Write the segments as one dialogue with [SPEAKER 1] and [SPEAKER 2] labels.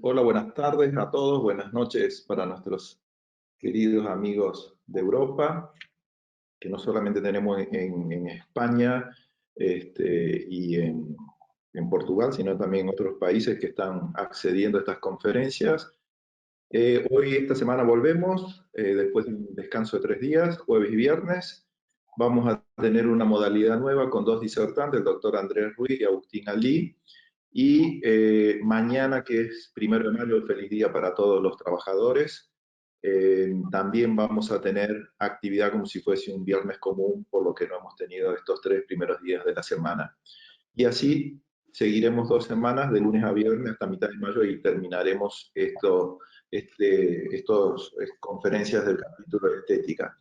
[SPEAKER 1] Hola, buenas tardes a todos, buenas noches para nuestros queridos amigos de Europa, que no solamente tenemos en España y en Portugal, sino también en otros países que están accediendo a estas conferencias. Hoy, esta semana, volvemos, después de un descanso de 3 días, jueves y viernes. Vamos a tener una modalidad nueva con dos disertantes, el doctor Andrés Ruiz y Agustín Alí. Y mañana, que es 1 de mayo, feliz día para todos los trabajadores, también vamos a tener actividad como si fuese un viernes común, por lo que no hemos tenido estos 3 primeros días de la semana. Y así seguiremos 2 semanas, de lunes a viernes hasta mitad de mayo, y terminaremos estos conferencias del capítulo de estética.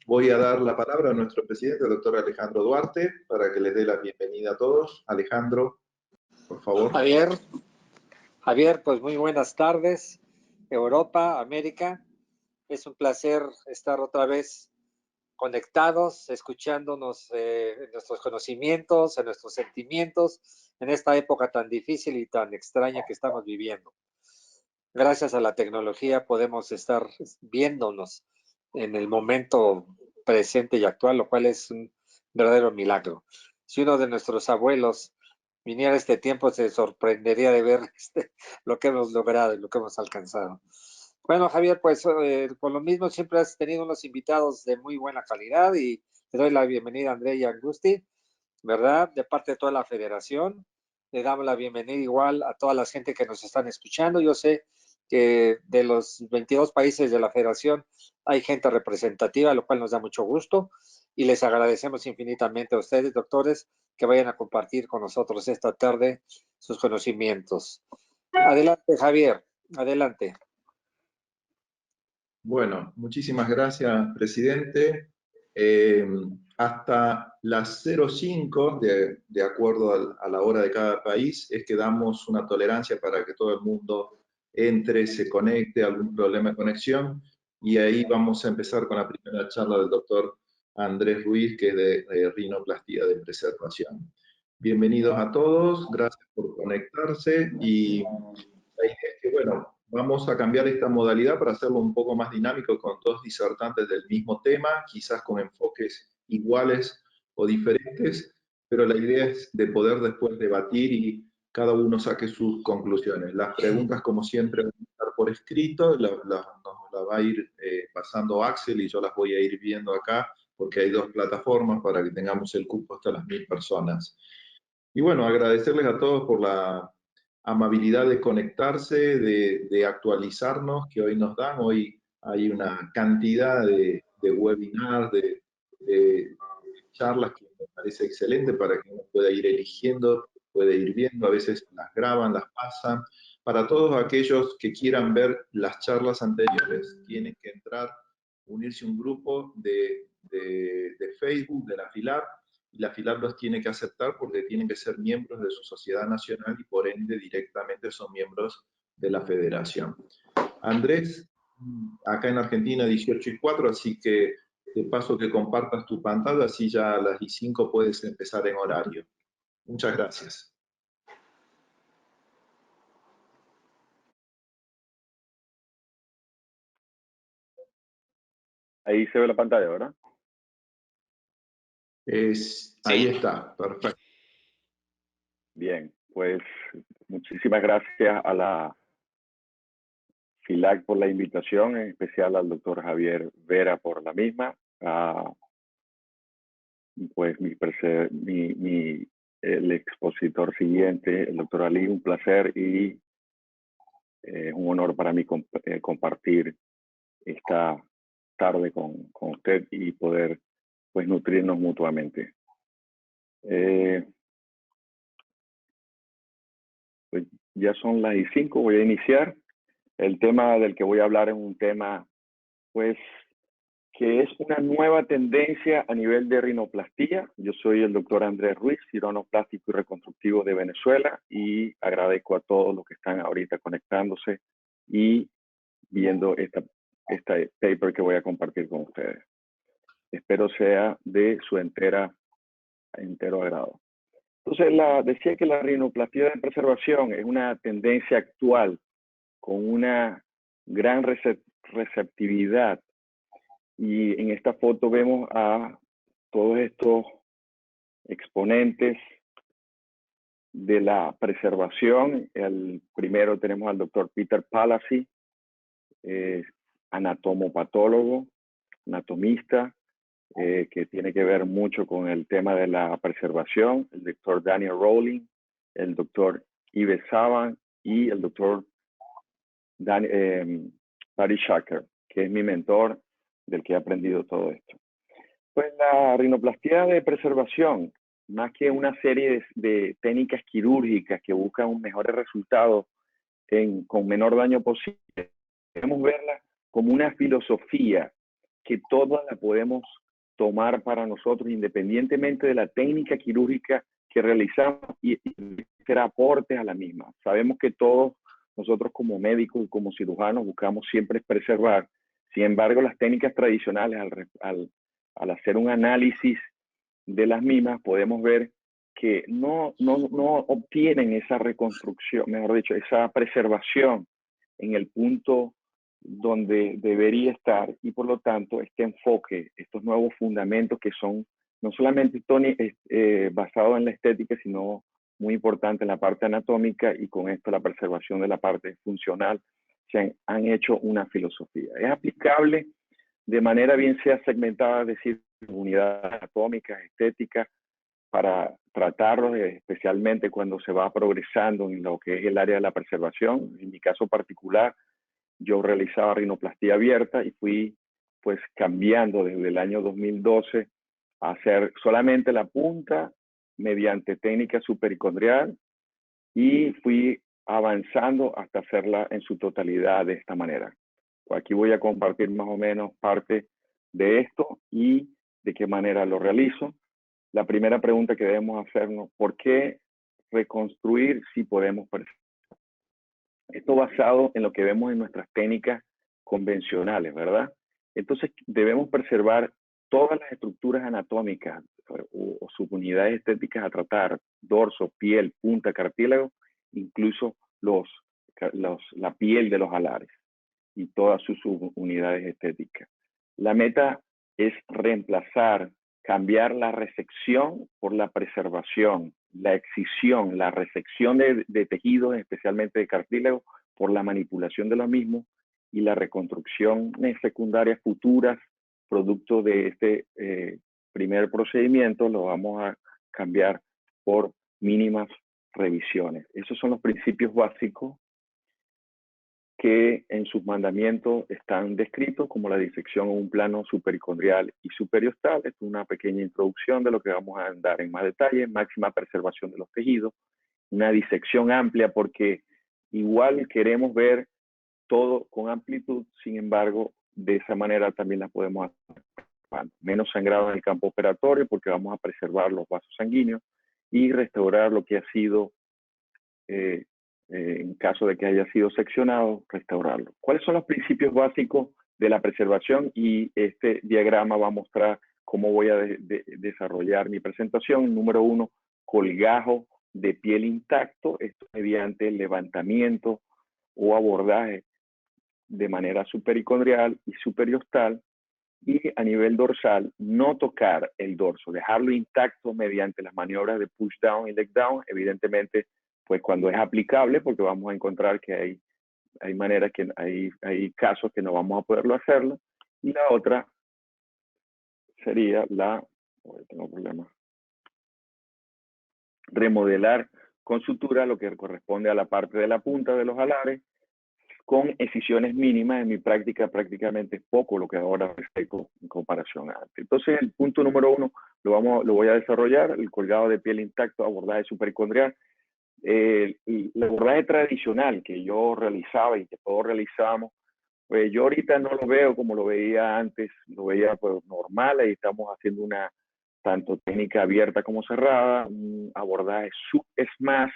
[SPEAKER 1] Voy a dar la palabra a nuestro presidente, el doctor Alejandro Duarte, para que les dé la bienvenida a todos. Alejandro, por favor.
[SPEAKER 2] Javier, pues muy buenas tardes, Europa, América. Es un placer estar otra vez conectados, escuchándonos en nuestros conocimientos, en nuestros sentimientos, en esta época tan difícil y tan extraña que estamos viviendo. Gracias a la tecnología podemos estar viéndonos en el momento presente y actual, lo cual es un verdadero milagro. Si uno de nuestros abuelos viniera a este tiempo, se sorprendería de ver lo que hemos logrado y lo que hemos alcanzado. Bueno, Javier, pues por lo mismo siempre has tenido unos invitados de muy buena calidad y te doy la bienvenida a André y Angusti, ¿verdad? De parte de toda la federación. Le damos la bienvenida igual a toda la gente que nos están escuchando. Yo sé que de los 22 países de la federación hay gente representativa, lo cual nos da mucho gusto y les agradecemos infinitamente a ustedes, doctores, que vayan a compartir con nosotros esta tarde sus conocimientos. Adelante, Javier, adelante.
[SPEAKER 1] Bueno, muchísimas gracias, presidente. Hasta las 05, de acuerdo a la hora de cada país, es que damos una tolerancia para que todo el mundo entre, se conecte, algún problema de conexión, y ahí vamos a empezar con la primera charla del doctor Andrés Ruiz, que es de rinoplastia de preservación. Bienvenidos a todos, gracias por conectarse, y la idea es que, bueno, vamos a cambiar esta modalidad para hacerlo un poco más dinámico, con dos disertantes del mismo tema, quizás con enfoques iguales o diferentes, pero la idea es de poder después debatir y cada uno saque sus conclusiones. Las preguntas, como siempre, van a estar por escrito, nos la va a ir pasando Axel, y yo las voy a ir viendo acá, porque hay dos plataformas para que tengamos el cupo hasta las 1000 personas. Y bueno, agradecerles a todos por la amabilidad de conectarse, de actualizarnos, que hoy nos dan. Hoy hay una cantidad de webinars, de charlas, que me parece excelente para que uno pueda ir eligiendo, puede ir viendo, a veces las graban, las pasan. Para todos aquellos que quieran ver las charlas anteriores, tienen que entrar, unirse a un grupo de Facebook de la FILAB, y la FILAB los tiene que aceptar porque tienen que ser miembros de su sociedad nacional y por ende directamente son miembros de la federación. Andrés, acá en Argentina 18:04, así que te paso que compartas tu pantalla, así ya a las 15 puedes empezar en horario. Muchas gracias.
[SPEAKER 3] Ahí se ve la pantalla, ¿verdad?
[SPEAKER 1] Ahí está, perfecto.
[SPEAKER 3] Bien, pues muchísimas gracias a la FILAC por la invitación, en especial al doctor Javier Vera por la misma. Pues el expositor siguiente, el doctor Ali, un placer y un honor para mí compartir esta tarde con usted y poder pues nutrirnos mutuamente. Pues ya son las 5, voy a iniciar. El tema del que voy a hablar es un tema, pues, que es una nueva tendencia a nivel de rinoplastía. Yo soy el doctor Andrés Ruiz, cirujano plástico y reconstructivo de Venezuela, y agradezco a todos los que están ahorita conectándose y viendo esta paper que voy a compartir con ustedes. Espero sea de su entero agrado. Entonces, decía que la rinoplastía de preservación es una tendencia actual con una gran receptividad. Y en esta foto vemos a todos estos exponentes de la preservación. El primero tenemos al doctor Peter Palazzi, anatomopatólogo, anatomista, que tiene que ver mucho con el tema de la preservación, el doctor Daniel Rowling, el doctor Yves Saban y el doctor Patty Shaker, que es mi mentor, del que he aprendido todo esto. Pues la rinoplastia de preservación, más que una serie de técnicas quirúrgicas que buscan un mejores resultados con menor daño posible, debemos verla como una filosofía que todas la podemos tomar para nosotros, independientemente de la técnica quirúrgica que realizamos y hacer aportes a la misma. Sabemos que todos nosotros como médicos y como cirujanos buscamos siempre preservar. Sin embargo, las técnicas tradicionales, al hacer un análisis de las mismas, podemos ver que no obtienen esa reconstrucción, mejor dicho, esa preservación en el punto donde debería estar, y por lo tanto este enfoque, estos nuevos fundamentos que son no solamente basados en la estética, sino muy importante en la parte anatómica, y con esto la preservación de la parte funcional, se han hecho una filosofía. Es aplicable de manera bien sea segmentada, es decir, unidades anatómicas, estéticas, para tratarlos, especialmente cuando se va progresando en lo que es el área de la preservación. En mi caso particular, yo realizaba rinoplastia abierta y fui pues cambiando desde el año 2012 a hacer solamente la punta mediante técnica supericondrial, y fui avanzando hasta hacerla en su totalidad de esta manera. Aquí voy a compartir más o menos parte de esto y de qué manera lo realizo. La primera pregunta que debemos hacernos: ¿por qué reconstruir si podemos preservar? Esto basado en lo que vemos en nuestras técnicas convencionales, ¿verdad? Entonces debemos preservar todas las estructuras anatómicas o subunidades estéticas a tratar: dorso, piel, punta, cartílago, incluso la piel de los alares y todas sus subunidades estéticas. La meta es reemplazar, cambiar la resección por la preservación, la excisión, la resección de tejidos, especialmente de cartílago, por la manipulación de los mismos, y la reconstrucción secundaria futuras, producto de este primer procedimiento, lo vamos a cambiar por mínimas revisiones. Esos son los principios básicos que en sus mandamientos están descritos, como la disección en un plano supericondrial y superiostal. Esto es una pequeña introducción de lo que vamos a andar en más detalle: máxima preservación de los tejidos, una disección amplia, porque igual queremos ver todo con amplitud, sin embargo, de esa manera también la podemos hacer. Menos sangrado en el campo operatorio, porque vamos a preservar los vasos sanguíneos y restaurar lo que ha sido en caso de que haya sido seccionado, restaurarlo. ¿Cuáles son los principios básicos de la preservación? Y este diagrama va a mostrar cómo voy a desarrollar mi presentación. Número 1, colgajo de piel intacto, esto mediante levantamiento o abordaje de manera supericondrial y superiostal. Y a nivel dorsal, no tocar el dorso, dejarlo intacto mediante las maniobras de push down y leg down, evidentemente pues cuando es aplicable, porque vamos a encontrar que hay maneras que hay casos que no vamos a poderlo hacerlo. Y la otra sería tengo problemas, remodelar con sutura lo que corresponde a la parte de la punta de los alares, con excisiones mínimas. En mi práctica prácticamente es poco lo que ahora respeto en comparación a antes. Entonces el punto número 1 lo voy a desarrollar: el colgado de piel intacto, abordaje supericondrial. El abordaje tradicional que yo realizaba y que todos realizamos, pues yo ahorita no lo veo como lo veía antes, lo veía pues normal. Ahí estamos haciendo una tanto técnica abierta como cerrada, un abordaje sub-smash,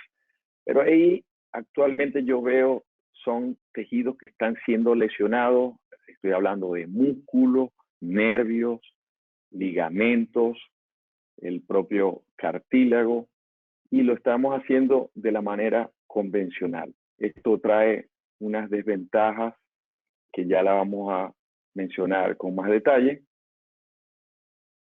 [SPEAKER 3] pero ahí actualmente yo veo son tejidos que están siendo lesionados. Estoy hablando de músculos, nervios, ligamentos, el propio cartílago, y lo estamos haciendo de la manera convencional. Esto trae unas desventajas que ya la vamos a mencionar con más detalle.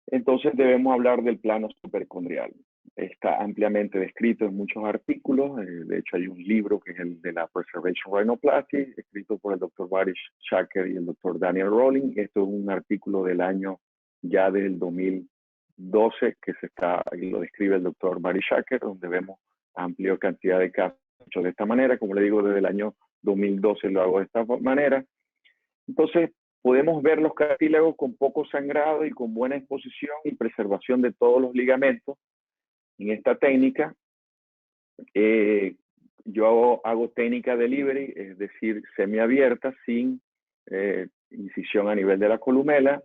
[SPEAKER 3] Entonces debemos hablar del plano supercondrial. Está ampliamente descrito en muchos artículos. De hecho, hay un libro que es el de la Preservation Rhinoplasty, escrito por el Dr. Barry Shacker y el Dr. Daniel Rowling. Esto es un artículo del año ya del 2012 que lo describe el Dr. Barry Shacker, donde vemos amplia cantidad de casos hechos de esta manera. Como le digo, desde el año 2012 lo hago de esta manera. Entonces, podemos ver los cartílagos con poco sangrado y con buena exposición y preservación de todos los ligamentos. En esta técnica, yo hago técnica delivery, es decir, semiabierta, sin incisión a nivel de la columela,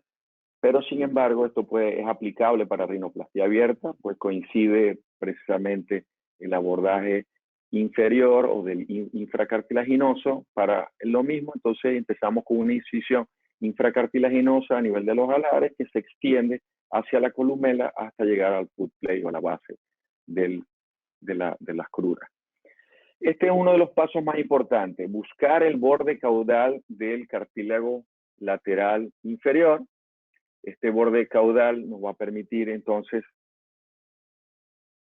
[SPEAKER 3] pero sin embargo, esto es aplicable para rinoplastia abierta, pues coincide precisamente el abordaje inferior o del infracartilaginoso para lo mismo. Entonces empezamos con una incisión infracartilaginosa a nivel de los alares que se extiende hacia la columela hasta llegar al foot plate o a la base de las cruras. Este es uno de los pasos más importantes, buscar el borde caudal del cartílago lateral inferior. Este borde caudal nos va a permitir entonces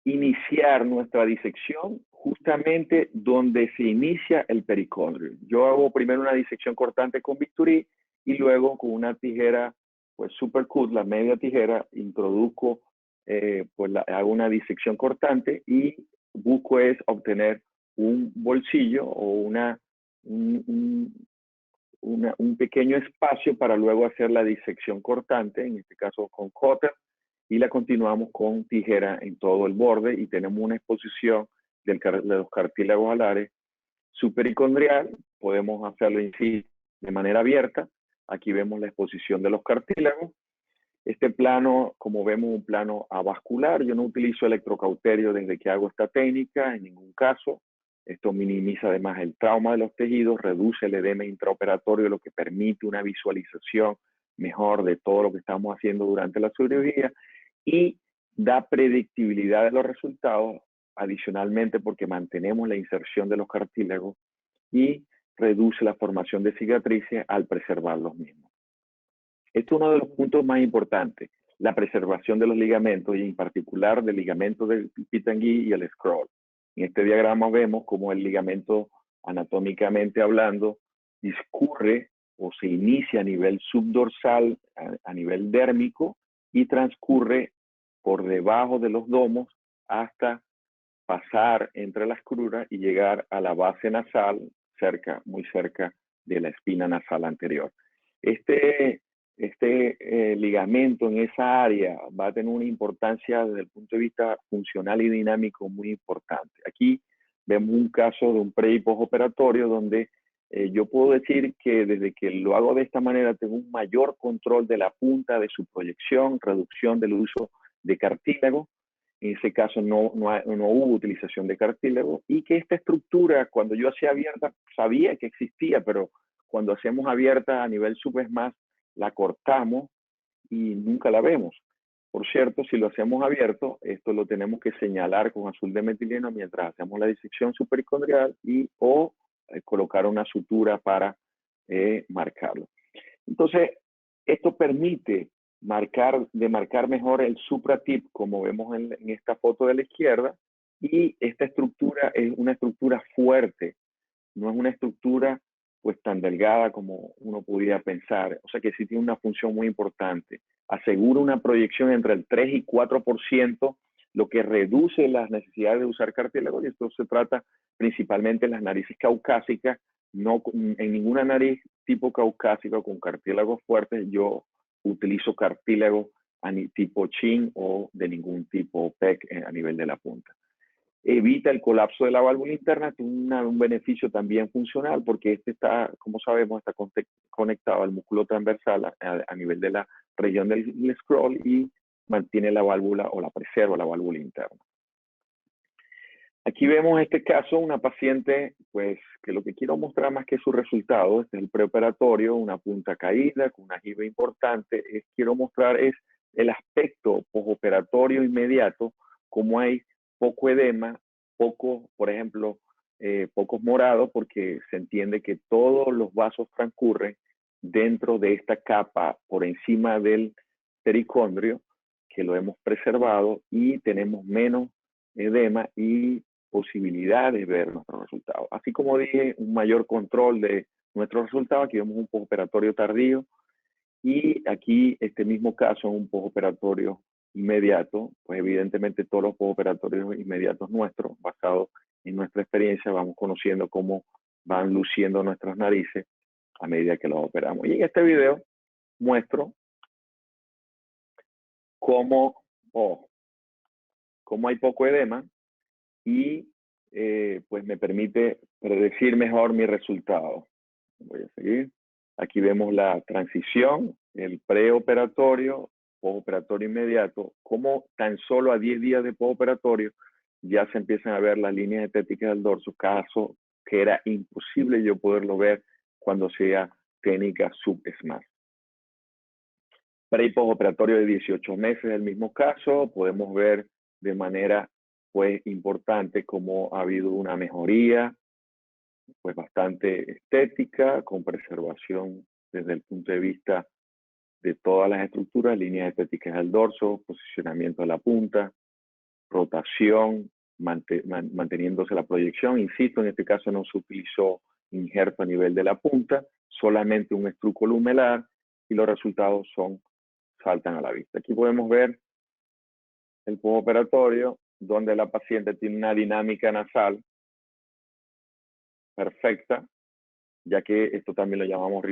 [SPEAKER 3] iniciar nuestra disección justamente donde se inicia el pericondrio. Yo hago primero una disección cortante con bisturí y luego con una tijera, pues super cut, la media tijera, introduzco, hago una disección cortante y busco es obtener un bolsillo o un pequeño espacio para luego hacer la disección cortante, en este caso con cutter, y la continuamos con tijera en todo el borde y tenemos una exposición de los cartílagos alares supericondrial. Podemos hacerlo en sí de manera abierta. Aquí vemos la exposición de los cartílagos. Este plano, como vemos, un plano avascular. Yo no utilizo electrocauterio desde que hago esta técnica, en ningún caso. Esto minimiza además el trauma de los tejidos, reduce el edema intraoperatorio, lo que permite una visualización mejor de todo lo que estamos haciendo durante la cirugía y da predictibilidad de los resultados, adicionalmente porque mantenemos la inserción de los cartílagos y reduce la formación de cicatrices al preservar los mismos. Este es uno de los puntos más importantes, la preservación de los ligamentos y en particular del ligamento del Pitangui y el scroll. En este diagrama vemos cómo el ligamento, anatómicamente hablando, discurre o se inicia a nivel subdorsal, a nivel dérmico, y transcurre por debajo de los domos hasta pasar entre las cruras y llegar a la base nasal, muy cerca de la espina nasal anterior. Este ligamento en esa área va a tener una importancia desde el punto de vista funcional y dinámico muy importante. Aquí vemos un caso de un pre y postoperatorio donde yo puedo decir que desde que lo hago de esta manera tengo un mayor control de la punta, de su proyección, reducción del uso de cartílago. En ese caso no hubo utilización de cartílago y que esta estructura, cuando yo hacía abierta, sabía que existía, pero cuando hacemos abierta a nivel subesmas, la cortamos y nunca la vemos. Por cierto, si lo hacemos abierto, esto lo tenemos que señalar con azul de metileno mientras hacemos la disección supericondrial o colocar una sutura para marcarlo. Entonces, esto permite marcar mejor el supratip, como vemos en esta foto de la izquierda, y esta estructura es una estructura fuerte, no es una estructura pues tan delgada como uno pudiera pensar, o sea que sí tiene una función muy importante. Asegura una proyección entre el 3 y 4%, lo que reduce las necesidades de usar cartílago, y esto se trata principalmente en las narices caucásicas. No, en ninguna nariz tipo caucásica con cartílagos fuertes yo utilizo cartílago tipo chin o de ningún tipo PEC a nivel de la punta. Evita el colapso de la válvula interna, tiene un beneficio también funcional porque este está, como sabemos, está conectado al músculo transversal a nivel de la región del scroll y mantiene la válvula o la preserva la válvula interna. Aquí vemos este caso, una paciente, pues, que lo que quiero mostrar más que su resultado, este es el preoperatorio, una punta caída, con una jiba importante, quiero mostrar es el aspecto postoperatorio inmediato, como hay poco edema, por ejemplo, pocos morados porque se entiende que todos los vasos transcurren dentro de esta capa por encima del pericondrio, que lo hemos preservado y tenemos menos edema y posibilidad de ver nuestros resultados. Así como dije, un mayor control de nuestros resultados. Aquí vemos un postoperatorio tardío y aquí este mismo caso es un postoperatorio inmediato. Pues evidentemente todos los postoperatorios inmediatos nuestros, basados en nuestra experiencia, vamos conociendo cómo van luciendo nuestras narices a medida que los operamos. Y en este video muestro cómo hay poco edema y pues me permite predecir mejor mi resultado. Voy a seguir. Aquí vemos la transición, el preoperatorio, postoperatorio inmediato, como tan solo a 10 días de postoperatorio ya se empiezan a ver las líneas estéticas del dorso, caso que era imposible yo poderlo ver cuando sea técnica sub-SMART. Pre- y postoperatorio de 18 meses, el mismo caso, podemos ver de manera pues importante cómo ha habido una mejoría pues bastante estética, con preservación desde el punto de vista de todas las estructuras, líneas estéticas del dorso, posicionamiento de la punta, rotación, manteniéndose la proyección. Insisto, en este caso no se utilizó injerto a nivel de la punta, solamente un estruco lumelar y los resultados saltan a la vista. Aquí podemos ver el postoperatorio, donde la paciente tiene una dinámica nasal perfecta, ya que esto también lo llamamos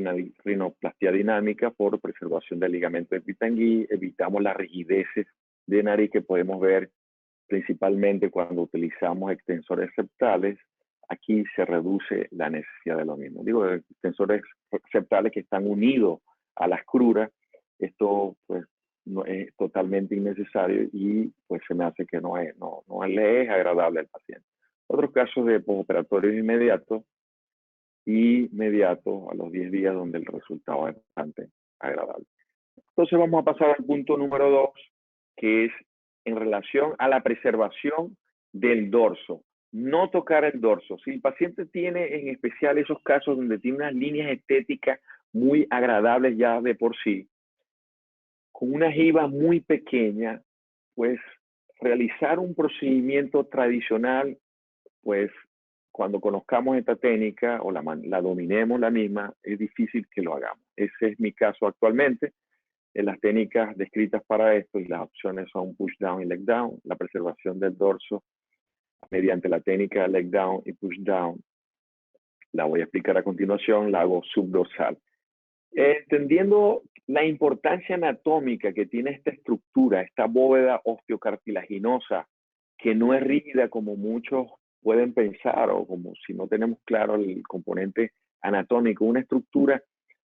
[SPEAKER 3] rinoplastia dinámica por preservación del ligamento de Pitangui. Evitamos las rigideces de nariz que podemos ver principalmente cuando utilizamos extensores septales. Aquí se reduce la necesidad de lo mismo. Digo, extensores septales que están unidos a las cruras, esto pues no es totalmente innecesario y pues se me hace que no le es agradable al paciente. Otros casos de postoperatorios inmediatos a los 10 días, donde el resultado es bastante agradable. Entonces vamos a pasar al punto número 2, que es en relación a la preservación del dorso. No tocar el dorso. Si el paciente tiene en especial esos casos donde tiene unas líneas estéticas muy agradables ya de por sí, con una jiba muy pequeña, pues realizar un procedimiento tradicional, pues cuando conozcamos esta técnica o la dominemos la misma, es difícil que lo hagamos. Ese es mi caso actualmente. En las técnicas descritas para esto y las opciones son push down y leg down, la preservación del dorso mediante la técnica leg down y push down. La voy a explicar a continuación, la hago subdorsal. Entendiendo la importancia anatómica que tiene esta estructura, esta bóveda osteocartilaginosa, que no es rígida como muchos pueden pensar, o como si no tenemos claro el componente anatómico, una estructura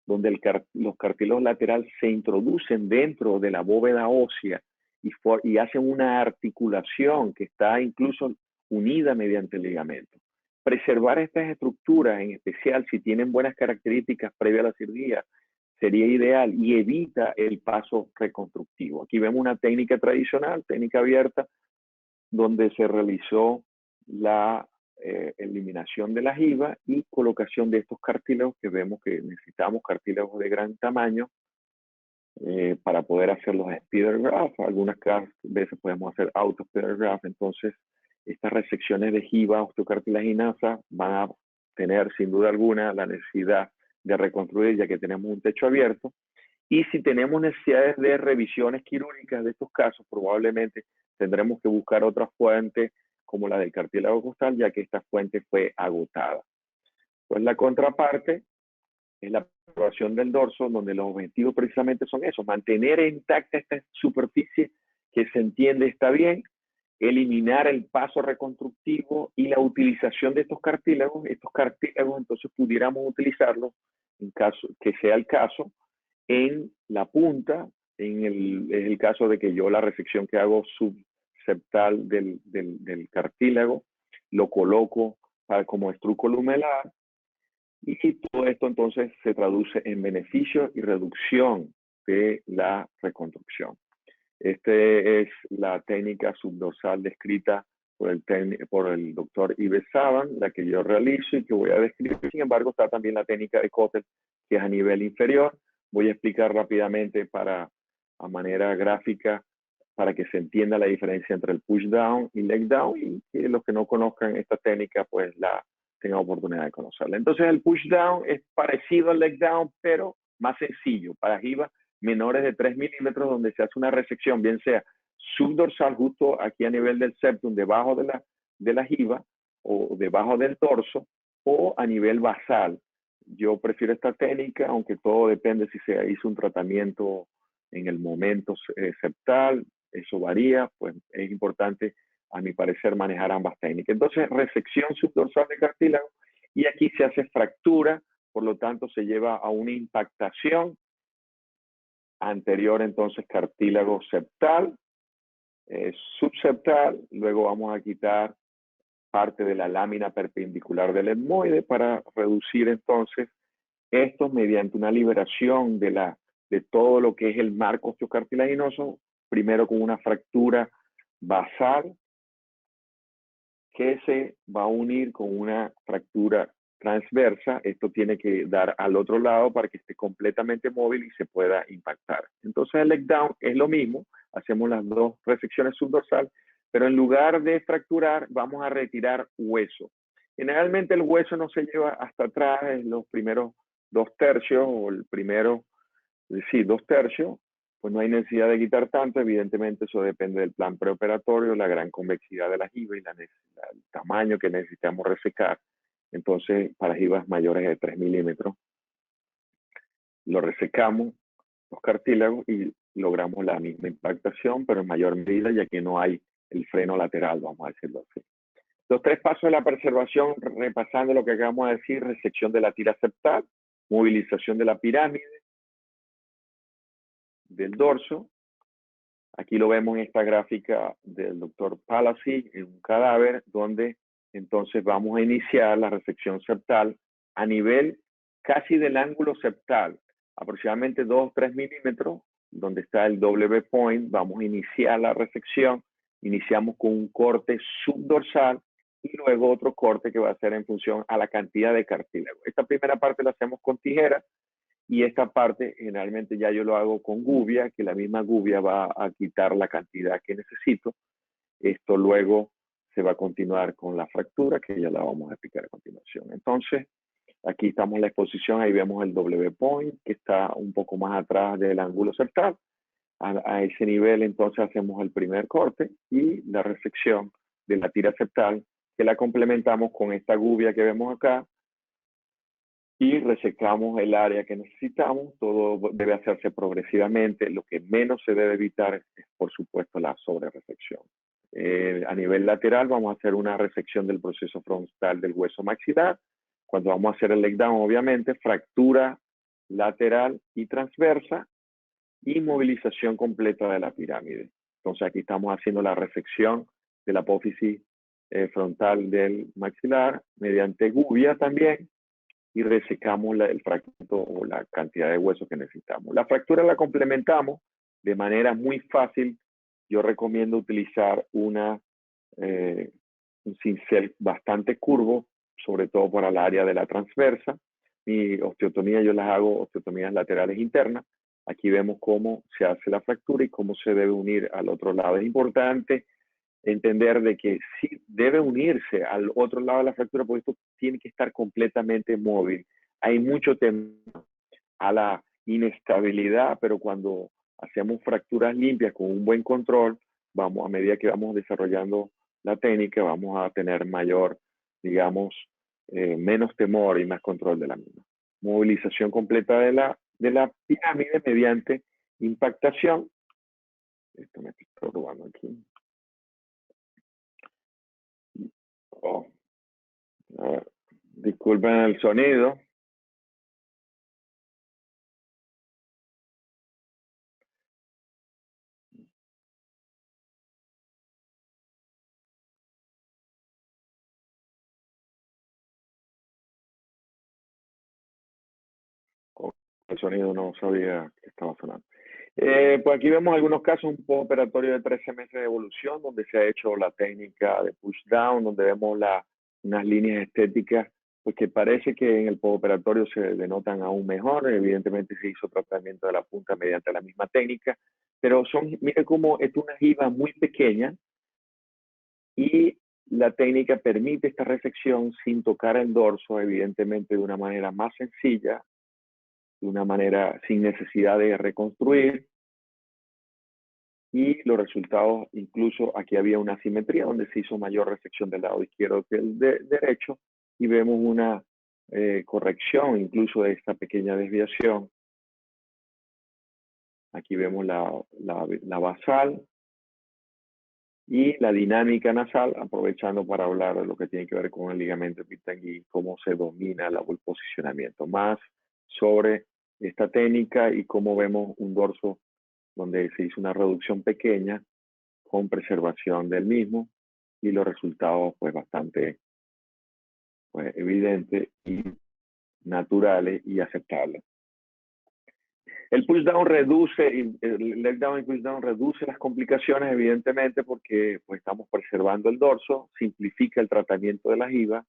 [SPEAKER 3] donde los cartílagos laterales se introducen dentro de la bóveda ósea y hacen una articulación que está incluso unida mediante el ligamento. Preservar estas estructuras, en especial si tienen buenas características previa a la cirugía, sería ideal y evita el paso reconstructivo. Aquí vemos una técnica tradicional, técnica abierta, donde se realizó la eliminación de la jiba y colocación de estos cartílagos, que vemos que necesitamos cartílagos de gran tamaño para poder hacer los spider grafts. Algunas veces podemos hacer auto spider graft. Entonces, estas resecciones de jiba osteocartilaginosa van a tener sin duda alguna la necesidad de reconstruir, ya que tenemos un techo abierto. Y si tenemos necesidades de revisiones quirúrgicas de estos casos, probablemente tendremos que buscar otra fuente como la del cartílago costal, ya que esta fuente fue agotada. Pues la contraparte es la preservación del dorso, donde los objetivos precisamente son esos: mantener intacta esta superficie que se entiende está bien, eliminar el paso reconstructivo y la utilización de estos cartílagos. Estos cartílagos entonces pudiéramos utilizarlos, en caso que sea el caso, en la punta, es el caso de que yo la resección que hago subseptal del cartílago, lo coloco como estruco lumelar, y todo esto entonces se traduce en beneficio y reducción de la reconstrucción. Esta es la técnica subdorsal descrita por el doctor Ives Saban, la que yo realizo y que voy a describir. Sin embargo, está también la técnica de Kotler, que es a nivel inferior. Voy a explicar rápidamente a manera gráfica para que se entienda la diferencia entre el push down y leg down, y que los que no conozcan esta técnica pues la tengan oportunidad de conocerla. Entonces el push down es parecido al leg down, pero más sencillo, para jivas menores de 3 milímetros, donde se hace una resección, bien sea subdorsal, justo aquí a nivel del septum, debajo de la jiba, o debajo del dorso, o a nivel basal. Yo prefiero esta técnica, aunque todo depende si se hizo un tratamiento en el momento septal, eso varía, pues es importante, a mi parecer, manejar ambas técnicas. Entonces, resección subdorsal de cartílago, y aquí se hace fractura, por lo tanto se lleva a una impactación anterior, entonces cartílago septal, subseptal, luego vamos a quitar parte de la lámina perpendicular del etmoide para reducir entonces esto mediante una liberación de todo lo que es el marco osteocartilaginoso, primero con una fractura basal que se va a unir con una fractura transversa. Esto tiene que dar al otro lado para que esté completamente móvil y se pueda impactar. Entonces el leg down es lo mismo, hacemos las dos resecciones subdorsal, pero en lugar de fracturar vamos a retirar hueso. Generalmente el hueso no se lleva hasta atrás en los primeros 2/3 o el primero, sí, 2/3, pues no hay necesidad de quitar tanto. Evidentemente eso depende del plan preoperatorio, la gran convexidad de la jiba y el tamaño que necesitamos resecar. Entonces, para jibas mayores de 3 milímetros, lo resecamos, los cartílagos, y logramos la misma impactación, pero en mayor medida, ya que no hay el freno lateral, vamos a decirlo así. Los 3 pasos de la preservación, repasando lo que acabamos de decir: resección de la tira septal, movilización de la pirámide, del dorso. Aquí lo vemos en esta gráfica del doctor Palazzi, en un cadáver, donde entonces vamos a iniciar la resección septal a nivel casi del ángulo septal, aproximadamente 2-3 milímetros, donde está el W point. Vamos a iniciar la resección. Iniciamos con un corte subdorsal y luego otro corte que va a ser en función a la cantidad de cartílago. Esta primera parte la hacemos con tijera, y esta parte generalmente ya yo lo hago con gubia, que la misma gubia va a quitar la cantidad que necesito. Esto luego se va a continuar con la fractura, que ya la vamos a explicar a continuación. Entonces, aquí estamos en la exposición, ahí vemos el W point, que está un poco más atrás del ángulo septal. A ese nivel entonces hacemos el primer corte y la resección de la tira septal, que la complementamos con esta gubia que vemos acá, y resecamos el área que necesitamos. Todo debe hacerse progresivamente. Lo que menos se debe evitar es, por supuesto, la sobreresección. A nivel lateral vamos a hacer una resección del proceso frontal del hueso maxilar. Cuando vamos a hacer el leg down, obviamente, fractura lateral y transversa y movilización completa de la pirámide. Entonces aquí estamos haciendo la resección de la apófisis frontal del maxilar mediante gubia también, y resecamos el fragmento o la cantidad de hueso que necesitamos. La fractura la complementamos de manera muy fácil. Yo recomiendo utilizar un cincel bastante curvo, sobre todo para el área de la transversa. Mi osteotomía yo las hago osteotomías laterales internas. Aquí vemos cómo se hace la fractura y cómo se debe unir al otro lado. Es importante entender de que sí debe unirse al otro lado de la fractura, porque esto tiene que estar completamente móvil. Hay mucho temor a la inestabilidad, pero cuando hacemos fracturas limpias con un buen control, a medida que vamos desarrollando la técnica, vamos a tener mayor, digamos, menos temor y más control de la misma. Movilización completa de la pirámide mediante impactación. Esto me estoy probando aquí. Oh, disculpen el sonido. Oh, el sonido no sabía que estaba sonando. Pues aquí vemos algunos casos, un postoperatorio de 13 meses de evolución, donde se ha hecho la técnica de push down, donde vemos unas líneas estéticas, pues que parece que en el postoperatorio se denotan aún mejor. Evidentemente se hizo tratamiento de la punta mediante la misma técnica, pero mire cómo es una jiba muy pequeña y la técnica permite esta resección sin tocar el dorso, evidentemente de una manera más sencilla, de una manera sin necesidad de reconstruir. Y los resultados, incluso aquí había una asimetría donde se hizo mayor resección del lado izquierdo que el derecho, y vemos una corrección incluso de esta pequeña desviación. Aquí vemos la basal y la dinámica nasal, aprovechando para hablar de lo que tiene que ver con el ligamento Pitangui, cómo se domina el posicionamiento. Más sobre esta técnica y cómo vemos un dorso donde se hizo una reducción pequeña con preservación del mismo y los resultados pues bastante pues, evidentes y naturales y aceptables. El push down reduce, el leg down y push down reduce las complicaciones evidentemente porque pues, estamos preservando el dorso, simplifica el tratamiento de la jiba,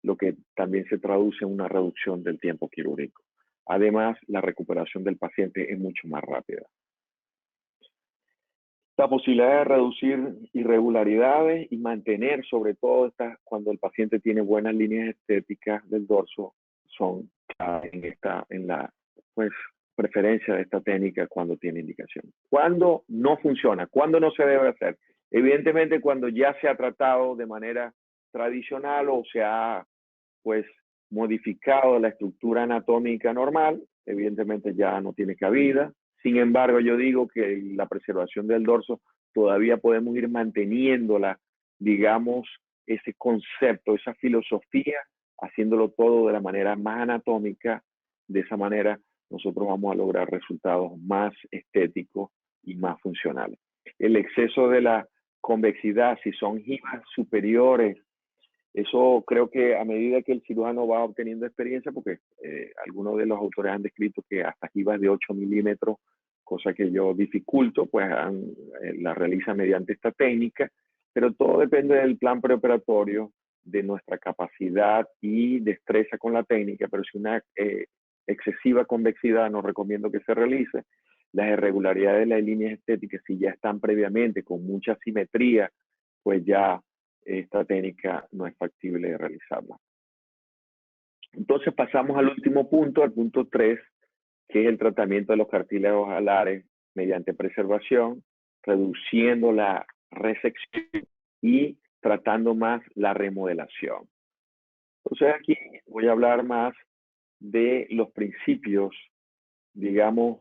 [SPEAKER 3] lo que también se traduce en una reducción del tiempo quirúrgico. Además, la recuperación del paciente es mucho más rápida. La posibilidad de reducir irregularidades y mantener, sobre todo cuando el paciente tiene buenas líneas estéticas del dorso, son en la pues, preferencia de esta técnica cuando tiene indicación. ¿Cuándo no funciona? ¿Cuándo no se debe hacer? Evidentemente cuando ya se ha tratado de manera tradicional o se ha pues modificado la estructura anatómica normal, evidentemente ya no tiene cabida. Sin embargo, yo digo que la preservación del dorso todavía podemos ir manteniéndola, digamos, ese concepto, esa filosofía, haciéndolo todo de la manera más anatómica. De esa manera nosotros vamos a lograr resultados más estéticos y más funcionales. El exceso de la convexidad, si son jibas superiores, eso creo que a medida que el cirujano va obteniendo experiencia, porque algunos de los autores han descrito que hasta jibas de 8 milímetros, cosa que yo dificulto, pues la realiza mediante esta técnica, pero todo depende del plan preoperatorio, de nuestra capacidad y destreza con la técnica, pero si una excesiva convexidad no recomiendo que se realice. Las irregularidades de las líneas estéticas, si ya están previamente con mucha simetría, pues ya esta técnica no es factible de realizarla. Entonces pasamos al último punto, al punto 3, que es el tratamiento de los cartílagos alares mediante preservación, reduciendo la resección y tratando más la remodelación. Entonces aquí voy a hablar más de los principios, digamos,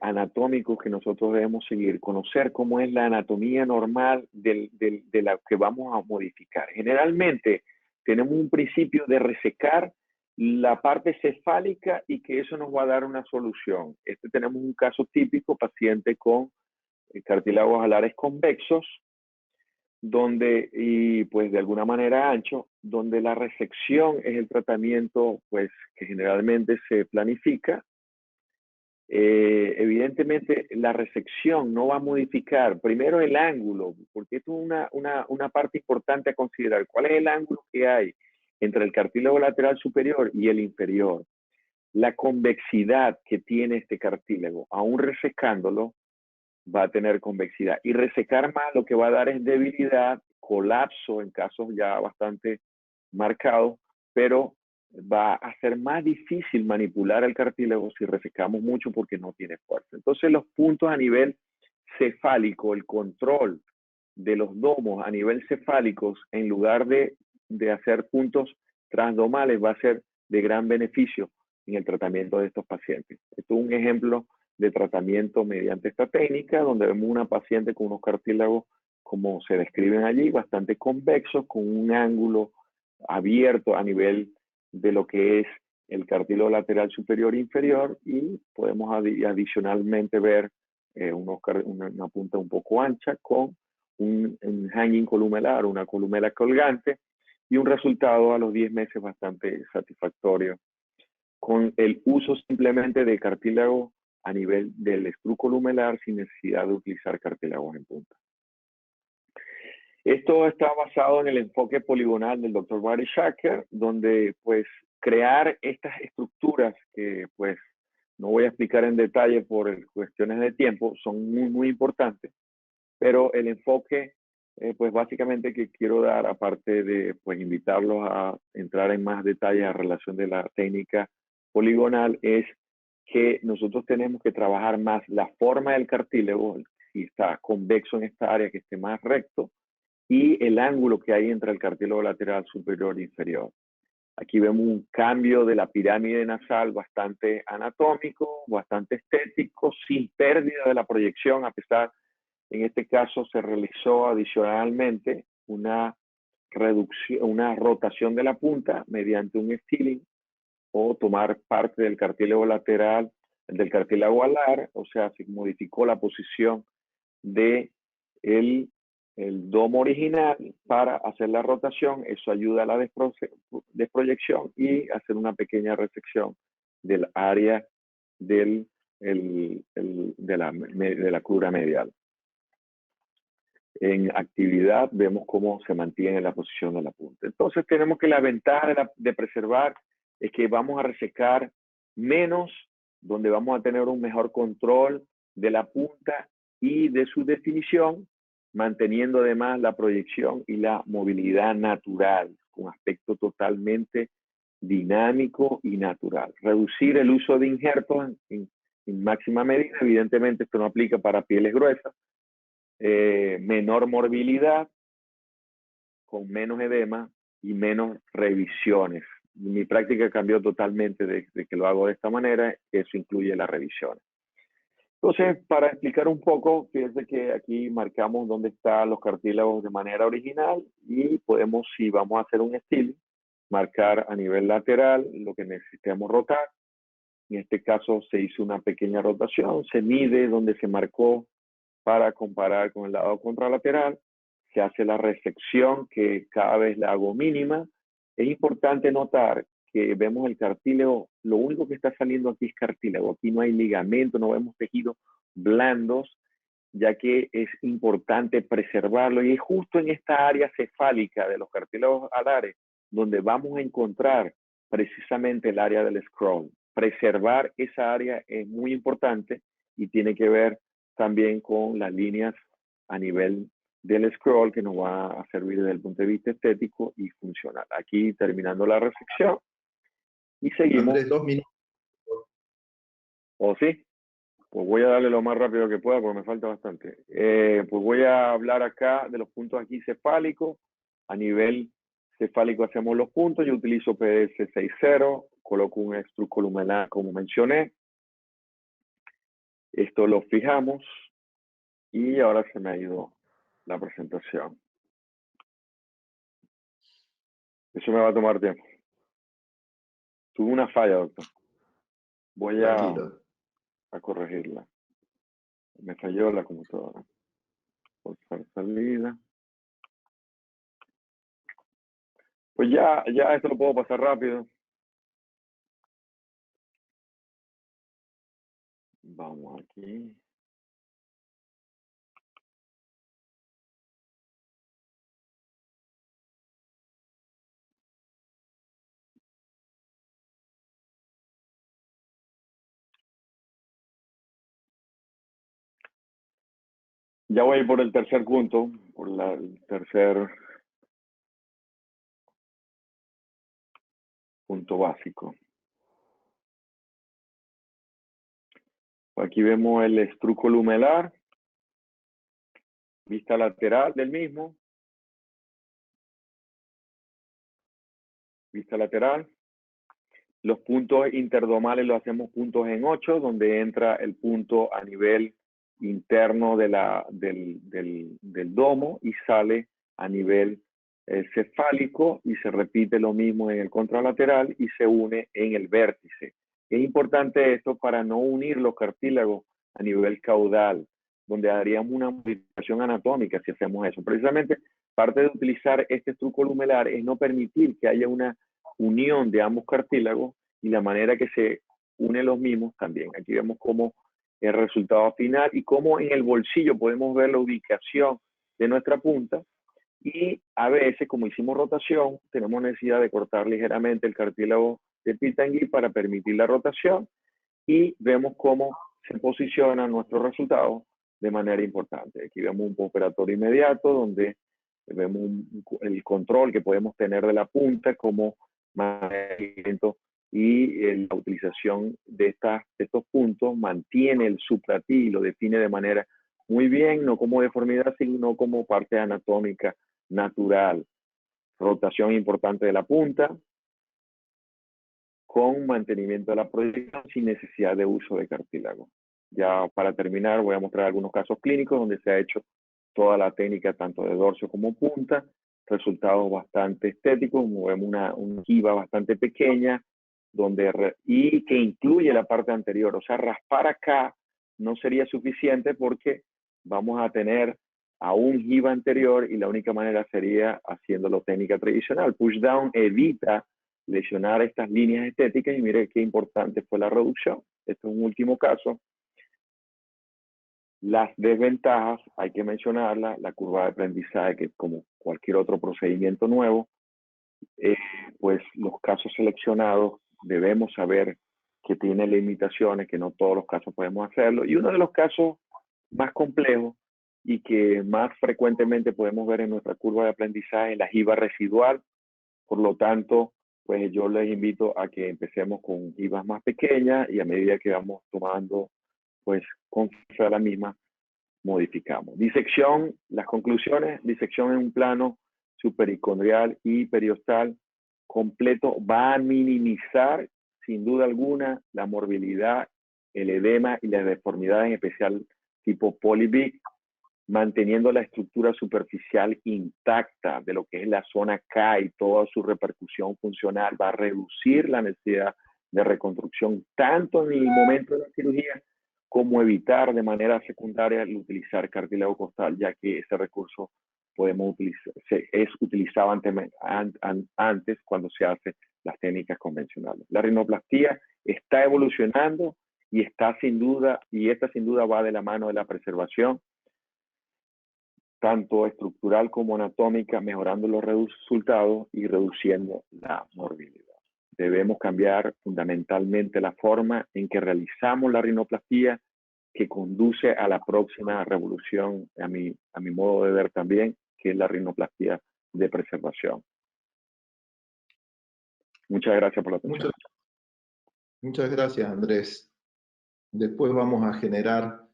[SPEAKER 3] anatómicos que nosotros debemos seguir, conocer cómo es la anatomía normal de la que vamos a modificar. Generalmente tenemos un principio de resecar la parte cefálica y que eso nos va a dar una solución. Tenemos un caso típico, paciente con cartílagos alares convexos, donde, y pues de alguna manera ancho, donde la resección es el tratamiento pues que generalmente se planifica. Evidentemente la resección no va a modificar primero el ángulo, porque esto es una parte importante a considerar. ¿Cuál es el ángulo que hay entre el cartílago lateral superior y el inferior? La convexidad que tiene este cartílago, aún resecándolo, va a tener convexidad. Y resecar más lo que va a dar es debilidad, colapso en casos ya bastante marcados, pero va a ser más difícil manipular el cartílago si resecamos mucho porque no tiene fuerza. Entonces los puntos a nivel cefálico, el control de los domos a nivel cefálico, en lugar de hacer puntos transdomales, va a ser de gran beneficio en el tratamiento de estos pacientes. Esto es un ejemplo de tratamiento mediante esta técnica, donde vemos una paciente con unos cartílagos, como se describen allí, bastante convexos, con un ángulo abierto a nivel de lo que es el cartílago lateral superior e inferior, y podemos adicionalmente ver una punta un poco ancha con un hanging columelar, una columela colgante, y un resultado a los 10 meses bastante satisfactorio, con el uso simplemente de cartílago a nivel del estruco lumelar sin necesidad de utilizar cartílagos en punta. Esto está basado en el enfoque poligonal del Dr. Barry Shacker, donde pues crear estas estructuras que pues no voy a explicar en detalle por cuestiones de tiempo, son muy importantes, pero el enfoque pues básicamente que quiero dar, aparte de pues invitarlos a entrar en más detalle a relación de la técnica poligonal, es que nosotros tenemos que trabajar más la forma del cartílago, si está convexo en esta área, que esté más recto, y el ángulo que hay entre el cartílago lateral superior e inferior. Aquí vemos un cambio de la pirámide nasal bastante anatómico, bastante estético, sin pérdida de la proyección, a pesar, en este caso se realizó adicionalmente una reducción, una rotación de la punta mediante un stealing o tomar parte del cartílago lateral, del cartílago alar, o sea, se modificó la posición de el domo original para hacer la rotación. Eso ayuda a la desproyección y hacer una pequeña resección del área de la crura medial. En actividad vemos cómo se mantiene la posición de la punta. Entonces tenemos que la ventaja de preservar es que vamos a resecar menos, donde vamos a tener un mejor control de la punta y de su definición, manteniendo además la proyección y la movilidad natural, con aspecto totalmente dinámico y natural. Reducir el uso de injertos en máxima medida, evidentemente esto no aplica para pieles gruesas, menor morbilidad, con menos edema y menos revisiones. Mi práctica cambió totalmente de que lo hago de esta manera, eso incluye las revisiones. Entonces, para explicar un poco, fíjense que aquí marcamos dónde están los cartílagos de manera original y podemos, si vamos a hacer un estilo, marcar a nivel lateral lo que necesitemos rotar. En este caso se hizo una pequeña rotación, se mide donde se marcó para comparar con el lado contralateral, se hace la resección que cada vez la hago mínima. Es importante notar que vemos el cartílago, lo único que está saliendo aquí es cartílago, aquí no hay ligamento, no vemos tejidos blandos, ya que es importante preservarlo y es justo en esta área cefálica de los cartílagos alares donde vamos a encontrar precisamente el área del scroll. Preservar esa área es muy importante y tiene que ver también con las líneas a nivel del scroll que nos va a servir desde el punto de vista estético y funcional. Aquí terminando la resección y seguimos.
[SPEAKER 1] Andrés, 2 minutos.
[SPEAKER 3] ¿O sí? Pues voy a darle lo más rápido que pueda porque me falta bastante. Pues voy a hablar acá de los puntos aquí cefálicos. A nivel cefálico hacemos los puntos. Yo utilizo PDS 6.0. Coloco un estruco lumelar como mencioné. Esto lo fijamos. Y ahora se me ha ido la presentación. Eso me va a tomar tiempo. Tuve una falla, doctor. Voy a corregirla. Me falló la computadora. Forzar salida. Pues ya esto lo puedo pasar rápido. Vamos aquí. Ya voy por el tercer punto, por el tercer punto básico. Aquí vemos el estruco lumelar, vista lateral del mismo, vista lateral. Los puntos interdomales los hacemos puntos en 8, donde entra el punto a nivel interno de del domo y sale a nivel cefálico y se repite lo mismo en el contralateral y se une en el vértice. Es importante esto para no unir los cartílagos a nivel caudal, donde haríamos una modificación anatómica si hacemos eso. Precisamente, parte de utilizar este estruco lumelar es no permitir que haya una unión de ambos cartílagos y la manera que se unen los mismos también. Aquí vemos cómo el resultado final y cómo en el bolsillo podemos ver la ubicación de nuestra punta. Y a veces, como hicimos rotación, tenemos necesidad de cortar ligeramente el cartílago de Pitangui para permitir la rotación y vemos cómo se posicionan nuestros resultados de manera importante. Aquí vemos un postoperatorio inmediato donde vemos el control que podemos tener de la punta, como mantenimiento y la utilización de estos puntos mantiene el supratí y lo define de manera muy bien, no como deformidad, sino como parte anatómica natural. Rotación importante de la punta con mantenimiento de la proyección sin necesidad de uso de cartílago. Ya para terminar voy a mostrar algunos casos clínicos donde se ha hecho toda la técnica tanto de dorso como punta, resultados bastante estéticos, vemos una jiba bastante pequeña y que incluye la parte anterior, o sea, raspar acá no sería suficiente porque vamos a tener a un jiba anterior y la única manera sería haciéndolo técnica tradicional. Push down evita lesionar estas líneas estéticas y mire qué importante fue la reducción. Esto es un último caso. Las desventajas, hay que mencionarlas, la curva de aprendizaje, que como cualquier otro procedimiento nuevo, pues los casos seleccionados debemos saber que tiene limitaciones, que no todos los casos podemos hacerlo. Y uno de los casos más complejos y que más frecuentemente podemos ver en nuestra curva de aprendizaje es la jiba residual. Por lo tanto, pues yo les invito a que empecemos con jibas más pequeñas y a medida que vamos tomando pues confianza de la misma, modificamos. Disección, las conclusiones, disección en un plano supericondrial y periostal completo va a minimizar sin duda alguna la morbilidad, el edema y la deformidad en especial tipo polybic, manteniendo la estructura superficial intacta de lo que es la zona K y toda su repercusión funcional, va a reducir la necesidad de reconstrucción tanto en el momento de la cirugía como evitar de manera secundaria el utilizar cartílago costal, ya que ese recurso podemos utilizar, es utilizado antes cuando se hacen las técnicas convencionales. La rinoplastía está evolucionando y esta sin duda va de la mano de la preservación tanto estructural como anatómica, mejorando los resultados y reduciendo la morbilidad. Debemos cambiar fundamentalmente la forma en que realizamos la rinoplastía, que conduce a la próxima revolución, a mi modo de ver también, que es la rinoplastía de preservación. Muchas gracias por la atención.
[SPEAKER 1] Muchas gracias, Andrés. Después vamos a generar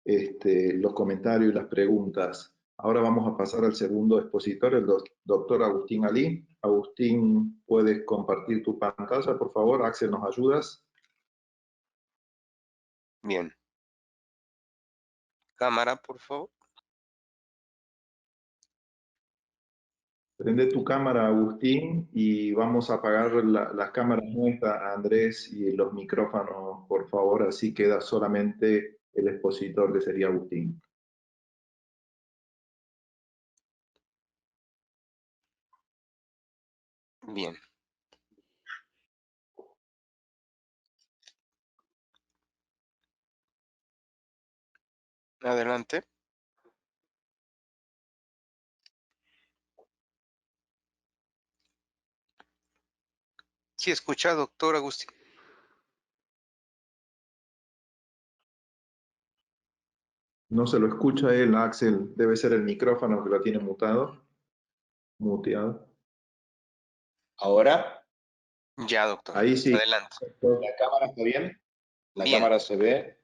[SPEAKER 1] los comentarios y las preguntas. Ahora vamos a pasar al segundo expositor, el doctor Agustín Ali. Agustín, ¿puedes compartir tu pantalla, por favor? Axel, ¿nos ayudas?
[SPEAKER 4] Bien. Cámara, por favor.
[SPEAKER 1] Prende tu cámara, Agustín, y vamos a apagar las cámaras nuestras, Andrés, y los micrófonos, por favor, así queda solamente el expositor, que sería Agustín.
[SPEAKER 4] Bien. Adelante. Sí, escucha, doctor Agustín.
[SPEAKER 1] No se lo escucha él, Axel. Debe ser el micrófono que lo tiene muteado.
[SPEAKER 5] ¿Ahora?
[SPEAKER 4] Ya, doctor.
[SPEAKER 1] Ahí sí.
[SPEAKER 4] Adelante.
[SPEAKER 5] ¿La cámara está bien? ¿La
[SPEAKER 4] Bien.
[SPEAKER 5] cámara se ve?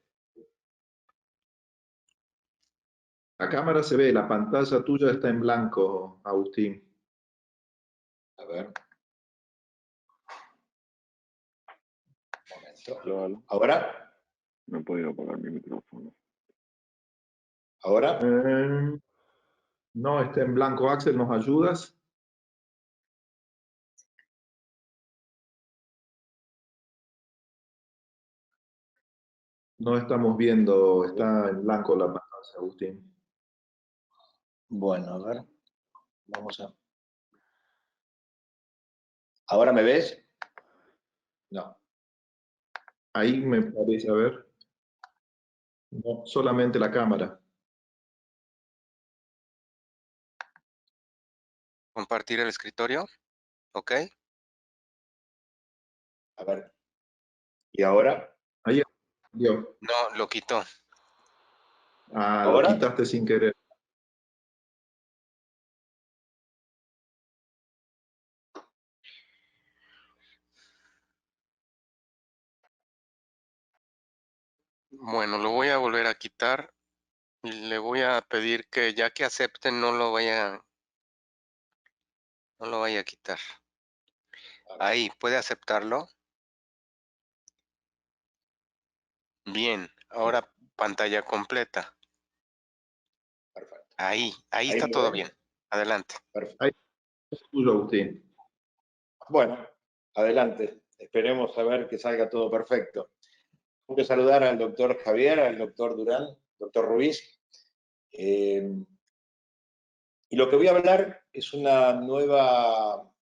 [SPEAKER 1] La cámara se ve, la pantalla tuya está en blanco, Agustín.
[SPEAKER 5] A ver. Un momento.
[SPEAKER 3] Claro.
[SPEAKER 5] ¿Ahora?
[SPEAKER 3] No he podido apagar mi micrófono.
[SPEAKER 5] ¿Ahora?
[SPEAKER 1] No, está en blanco. Axel, ¿nos ayudas? No estamos viendo, está en blanco la pantalla, Agustín.
[SPEAKER 5] Bueno, a ver. Vamos a... ¿Ahora me ves? No.
[SPEAKER 1] Ahí me parece, a ver. No, solamente la cámara.
[SPEAKER 4] Compartir el escritorio. Ok.
[SPEAKER 5] A ver. ¿Y ahora?
[SPEAKER 1] Ahí, yo.
[SPEAKER 4] No, lo quitó.
[SPEAKER 1] Ah, lo
[SPEAKER 5] ¿Ahora?
[SPEAKER 1] quitaste sin querer.
[SPEAKER 4] Bueno, lo voy a volver a quitar y le voy a pedir que ya que acepten no lo vaya a quitar. Ahí, ¿puede aceptarlo? Bien, ahora pantalla completa.
[SPEAKER 5] Perfecto.
[SPEAKER 4] Ahí
[SPEAKER 5] ¿Ahí
[SPEAKER 4] está
[SPEAKER 5] me
[SPEAKER 4] todo
[SPEAKER 5] ven?
[SPEAKER 4] bien. Adelante.
[SPEAKER 5] Perfecto.
[SPEAKER 1] Ahí es tuyo, Agustín.
[SPEAKER 5] Bueno, adelante. Esperemos a ver que salga todo perfecto. Tengo que saludar al doctor Javier, al doctor Durán, doctor Ruiz. Y lo que voy a hablar es una nueva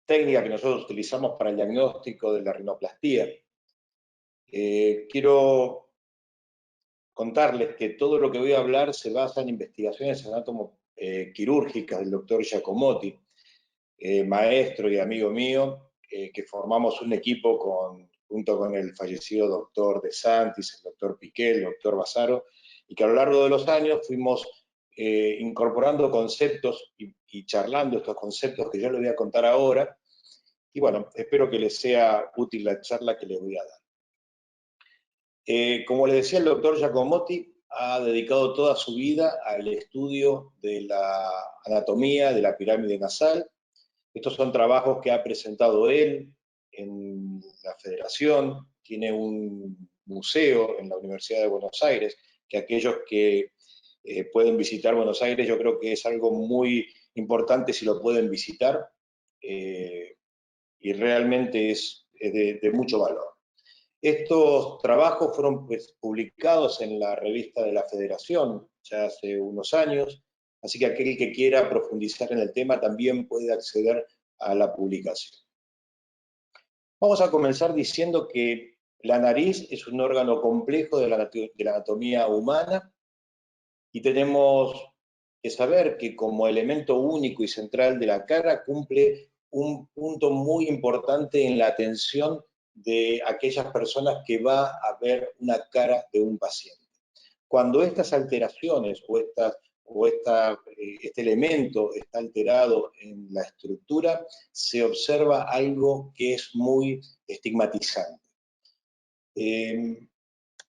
[SPEAKER 5] técnica que nosotros utilizamos para el diagnóstico de la rinoplastía. Quiero contarles que todo lo que voy a hablar se basa en investigaciones anátomo-quirúrgicas del doctor Giacomotti, maestro y amigo mío, que formamos un equipo junto con el fallecido doctor De Santis, el doctor Piqué, el doctor Basaro, y que a lo largo de los años fuimos incorporando conceptos y charlando estos conceptos que yo les voy a contar ahora. Y bueno, espero que les sea útil la charla que les voy a dar. Como le decía, el doctor Giacomotti ha dedicado toda su vida al estudio de la anatomía de la pirámide nasal. Estos son trabajos que ha presentado él en la Federación, tiene un museo en la Universidad de Buenos Aires, que aquellos que pueden visitar Buenos Aires, yo creo que es algo muy importante si lo pueden visitar, y realmente es de mucho valor. Estos trabajos fueron publicados en la revista de la Federación ya hace unos años, así que aquel que quiera profundizar en el tema también puede acceder a la publicación. Vamos a comenzar diciendo que la nariz es un órgano complejo de la anatomía humana y tenemos que saber que como elemento único y central de la cara cumple un punto muy importante en la atención de aquellas personas que va a ver una cara de un paciente. Cuando estas alteraciones o este elemento está alterado en la estructura, se observa algo que es muy estigmatizante.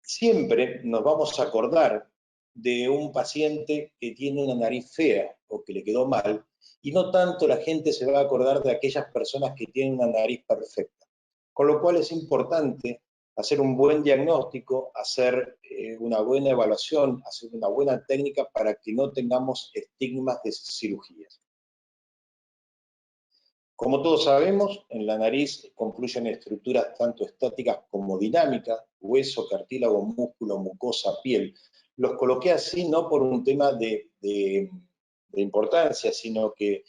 [SPEAKER 5] Siempre nos vamos a acordar de un paciente que tiene una nariz fea o que le quedó mal, y no tanto la gente se va a acordar de aquellas personas que tienen una nariz perfecta. Con lo cual es importante hacer un buen diagnóstico, hacer una buena evaluación, hacer una buena técnica para que no tengamos estigmas de cirugías. Como todos sabemos, en la nariz confluyen estructuras tanto estáticas como dinámicas, hueso, cartílago, músculo, mucosa, piel. Los coloqué así no por un tema de importancia, sino que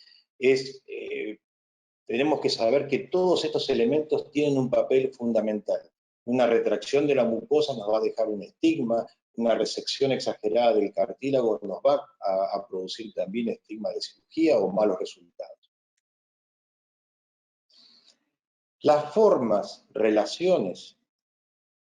[SPEAKER 5] tenemos que saber que todos estos elementos tienen un papel fundamental. Una retracción de la mucosa nos va a dejar un estigma, una resección exagerada del cartílago nos va a producir también estigma de cirugía o malos resultados. Las formas, relaciones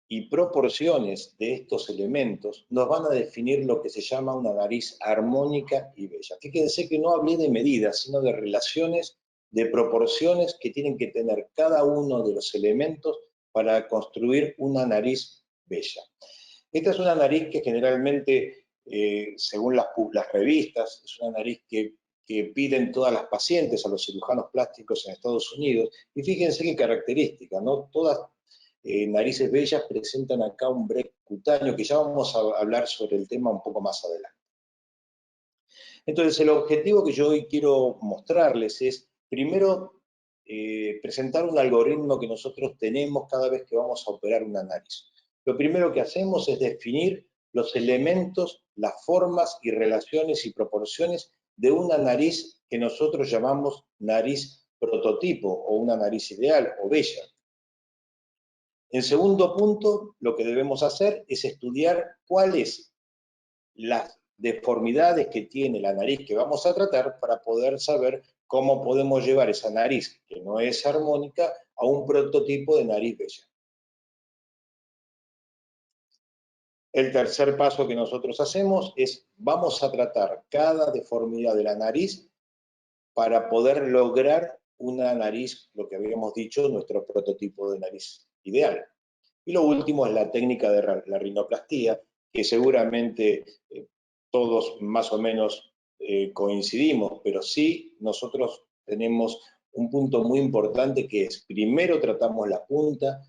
[SPEAKER 5] y proporciones de estos elementos nos van a definir lo que se llama una nariz armónica y bella. Fíjense que no hablé de medidas, sino de relaciones, de proporciones que tienen que tener cada uno de los elementos para construir una nariz bella. Esta es una nariz que generalmente, según las revistas, es una nariz que piden todas las pacientes a los cirujanos plásticos en Estados Unidos. Y fíjense qué característica, ¿no? Todas narices bellas presentan acá un break cutáneo, que ya vamos a hablar sobre el tema un poco más adelante. Entonces, el objetivo que yo hoy quiero mostrarles es, primero, presentar un algoritmo que nosotros tenemos cada vez que vamos a operar una nariz. Lo primero que hacemos es definir los elementos, las formas y relaciones y proporciones de una nariz que nosotros llamamos nariz prototipo o una nariz ideal o bella. En segundo punto, lo que debemos hacer es estudiar cuáles las deformidades que tiene la nariz que vamos a tratar para poder saber cómo podemos llevar esa nariz, que no es armónica, a un prototipo de nariz bella. El tercer paso que nosotros hacemos es, vamos a tratar cada deformidad de la nariz para poder lograr una nariz, lo que habíamos dicho, nuestro prototipo de nariz ideal. Y lo último es la técnica de la rinoplastía, que seguramente todos más o menos coincidimos, pero sí nosotros tenemos un punto muy importante que es, primero tratamos la punta,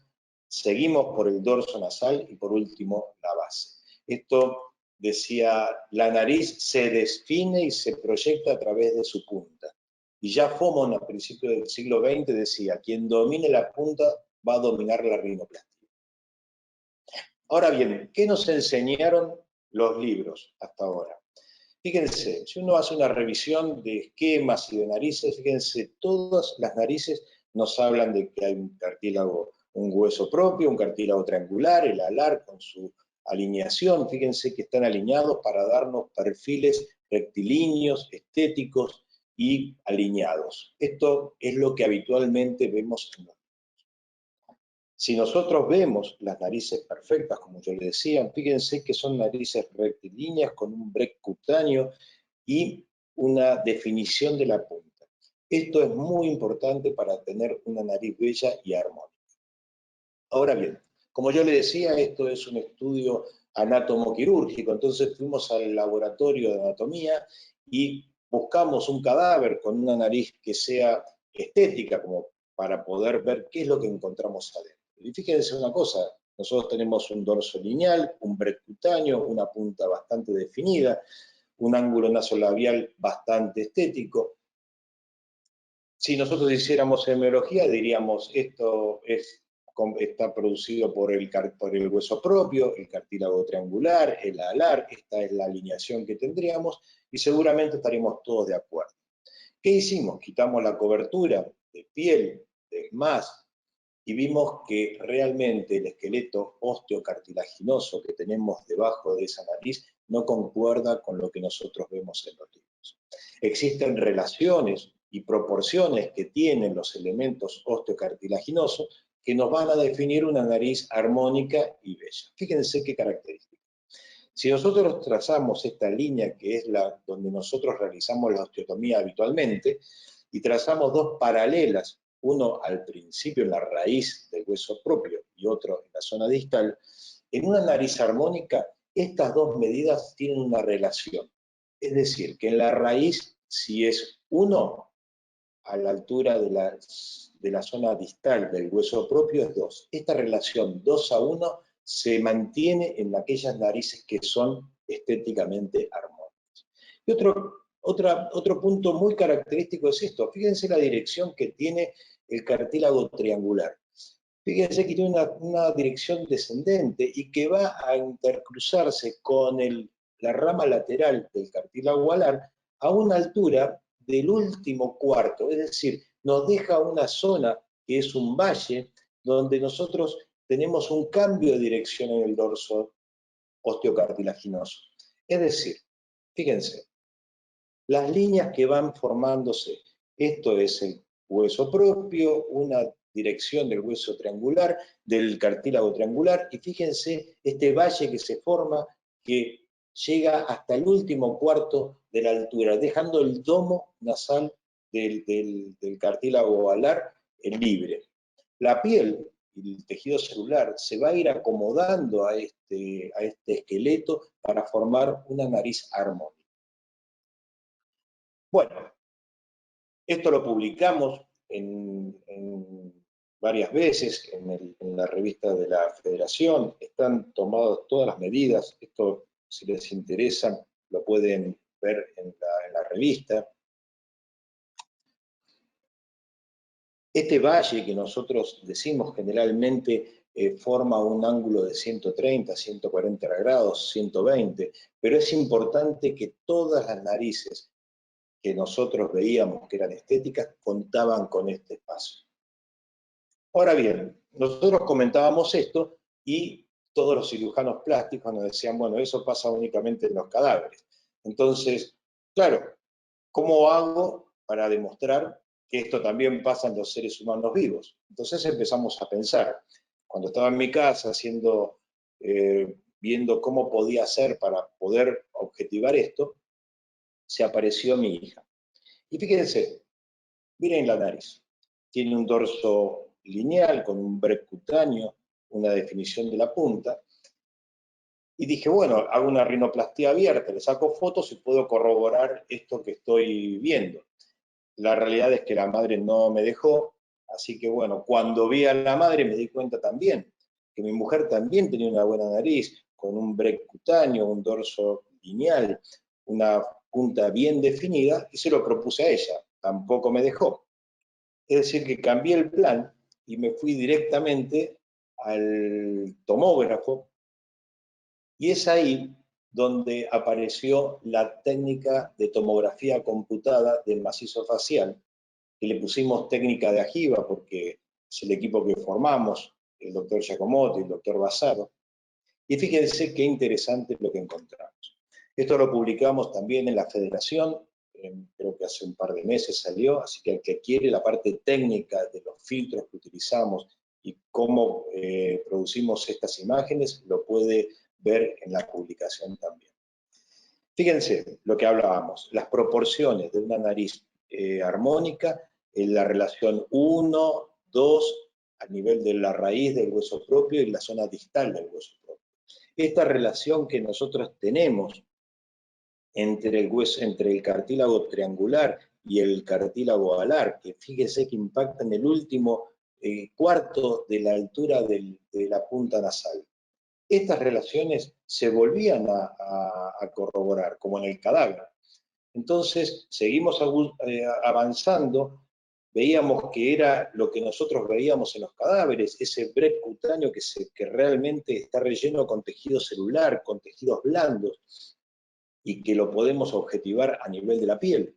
[SPEAKER 5] seguimos por el dorso nasal y por último la base. Esto decía, la nariz se define y se proyecta a través de su punta. Y ya Fomon a principios del siglo XX decía, quien domine la punta va a dominar la rinoplastia. Ahora bien, ¿qué nos enseñaron los libros hasta ahora? Fíjense, si uno hace una revisión de esquemas y de narices, fíjense, todas las narices nos hablan de que hay un cartílago, un hueso propio, un cartílago triangular, el alar con su alineación, fíjense que están alineados para darnos perfiles rectilíneos, estéticos y alineados. Esto es lo que habitualmente vemos en los. Si nosotros vemos las narices perfectas, como yo les decía, fíjense que son narices rectilíneas con un break cutáneo y una definición de la punta. Esto es muy importante para tener una nariz bella y armónica. Ahora bien, como yo les decía, esto es un estudio anatomoquirúrgico, entonces fuimos al laboratorio de anatomía y buscamos un cadáver con una nariz que sea estética, como para poder ver qué es lo que encontramos adentro. Y fíjense una cosa, nosotros tenemos un dorso lineal, un break cutáneo, una punta bastante definida, un ángulo nasolabial bastante estético. Si nosotros hiciéramos semiología, diríamos esto está producido por el hueso propio, el cartílago triangular, el alar, esta es la alineación que tendríamos y seguramente estaríamos todos de acuerdo. ¿Qué hicimos? Quitamos la cobertura de piel, de más, y vimos que realmente el esqueleto osteocartilaginoso que tenemos debajo de esa nariz no concuerda con lo que nosotros vemos en los libros. Existen relaciones y proporciones que tienen los elementos osteocartilaginosos que nos van a definir una nariz armónica y bella. Fíjense qué características. Si nosotros trazamos esta línea que es la donde nosotros realizamos la osteotomía habitualmente y trazamos dos paralelas, uno al principio en la raíz del hueso propio y otro en la zona distal, en una nariz armónica estas dos medidas tienen una relación. Es decir, que en la raíz, si es 1 a la altura de la zona distal del hueso propio, es 2. Esta relación 2:1 se mantiene en aquellas narices que son estéticamente armónicas. Y otro punto muy característico es esto. Fíjense la dirección que tiene el cartílago triangular. Fíjense que tiene una dirección descendente y que va a intercruzarse con la rama lateral del cartílago alar a una altura del último cuarto, es decir, nos deja una zona que es un valle donde nosotros tenemos un cambio de dirección en el dorso osteocartilaginoso. Es decir, fíjense, las líneas que van formándose, esto es el hueso propio, una dirección del hueso triangular, del cartílago triangular, y fíjense este valle que se forma, que llega hasta el último cuarto de la altura, dejando el domo nasal del cartílago alar libre. La piel y el tejido celular se va a ir acomodando a este esqueleto para formar una nariz armónica. Bueno, esto lo publicamos varias veces en la revista de la Federación, están tomadas todas las medidas, esto si les interesa lo pueden ver en la revista. Este valle que nosotros decimos generalmente forma un ángulo de 130, 140 grados, 120, pero es importante que todas las narices que nosotros veíamos que eran estéticas contaban con este espacio. Ahora bien, nosotros comentábamos esto y todos los cirujanos plásticos nos decían, bueno, eso pasa únicamente en los cadáveres. Entonces, claro, ¿cómo hago para demostrar que esto también pasa en los seres humanos vivos? Entonces empezamos a pensar. Cuando estaba en mi casa viendo cómo podía hacer para poder objetivar esto, se apareció mi hija. Y fíjense, miren la nariz. Tiene un dorso lineal con un break cutáneo, una definición de la punta. Y dije, bueno, hago una rinoplastia abierta, le saco fotos y puedo corroborar esto que estoy viendo. La realidad es que la madre no me dejó, así que bueno, cuando vi a la madre me di cuenta también que mi mujer también tenía una buena nariz, con un break cutáneo, un dorso lineal, una punta bien definida, y se lo propuse a ella, tampoco me dejó. Es decir, que cambié el plan y me fui directamente al tomógrafo, y es ahí donde apareció la técnica de tomografía computada del macizo facial, que le pusimos técnica de AGIVA porque es el equipo que formamos, el doctor Giacomotti, el doctor Basaro. Y fíjense qué interesante lo que encontramos. Esto lo publicamos también en la Federación, creo que hace un par de meses salió, así que el que quiere la parte técnica de los filtros que utilizamos y cómo producimos estas imágenes, lo puede ver en la publicación también. Fíjense lo que hablábamos, las proporciones de una nariz armónica en la relación 1, 2, a nivel de la raíz del hueso propio y la zona distal del hueso propio. Esta relación que nosotros tenemos entre el cartílago triangular y el cartílago alar, que fíjese que impacta en el último cuarto de la altura de la punta nasal. Estas relaciones se volvían a corroborar, como en el cadáver. Entonces, seguimos avanzando, veíamos que era lo que nosotros veíamos en los cadáveres, ese break cutáneo que realmente está relleno con tejido celular, con tejidos blandos, y que lo podemos objetivar a nivel de la piel.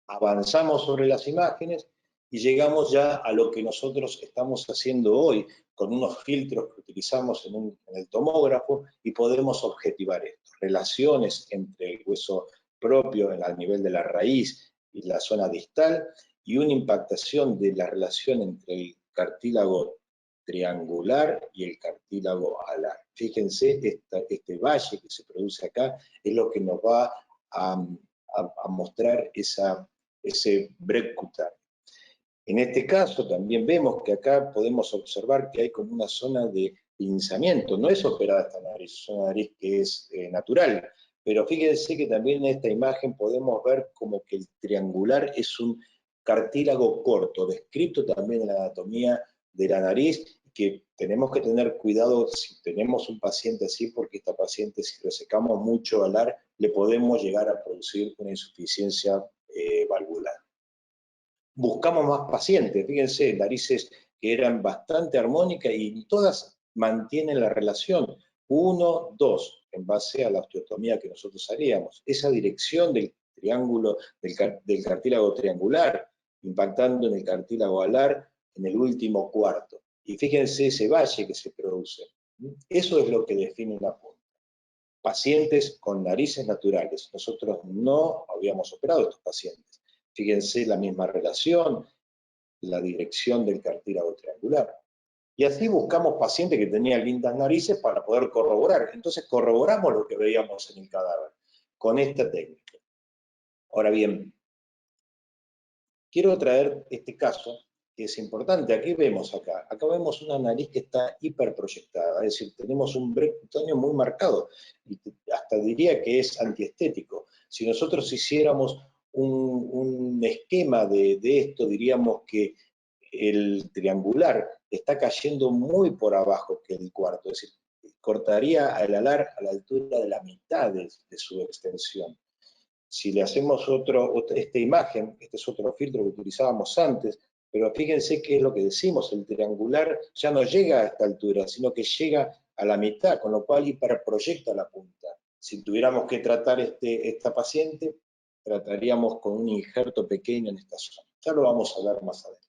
[SPEAKER 5] Avanzamos sobre las imágenes y llegamos ya a lo que nosotros estamos haciendo hoy, con unos filtros que utilizamos en el tomógrafo, y podemos objetivar esto. Relaciones entre el hueso propio al nivel de la raíz y la zona distal, y una impactación de la relación entre el cartílago triangular y el cartílago alar. Fíjense, este valle que se produce acá es lo que nos va a mostrar ese break cutáneo. En este caso también vemos que acá podemos observar que hay como una zona de pinzamiento. No es operada esta nariz, es una nariz que es natural, pero fíjense que también en esta imagen podemos ver como que el triangular es un cartílago corto, descrito también en la anatomía de la nariz, que tenemos que tener cuidado si tenemos un paciente así, porque esta paciente, si resecamos mucho alar, le podemos llegar a producir una insuficiencia valvular. Buscamos más pacientes, fíjense, narices que eran bastante armónicas y todas mantienen la relación 1, 2, en base a la osteotomía que nosotros haríamos. Esa dirección del triángulo, del cartílago triangular, impactando en el cartílago alar en el último cuarto. Y fíjense ese valle que se produce. Eso es lo que define una punta. Pacientes con narices naturales. Nosotros no habíamos operado a estos pacientes. Fíjense la misma relación, la dirección del cartílago triangular. Y así buscamos pacientes que tenían lindas narices para poder corroborar. Entonces corroboramos lo que veíamos en el cadáver con esta técnica. Ahora bien, quiero traer este caso que es importante. Aquí vemos acá vemos una nariz que está hiperproyectada, es decir, tenemos un break cutáneo muy marcado, y hasta diría que es antiestético. Si nosotros hiciéramos un esquema de esto, diríamos que el triangular está cayendo muy por abajo que el cuarto, es decir, cortaría el alar a la altura de la mitad de su extensión. Si le hacemos esta imagen, este es otro filtro que utilizábamos antes, pero fíjense qué es lo que decimos, el triangular ya no llega a esta altura, sino que llega a la mitad, con lo cual hiperproyecta la punta. Si tuviéramos que tratar esta paciente, trataríamos con un injerto pequeño en esta zona. Ya lo vamos a hablar más adelante.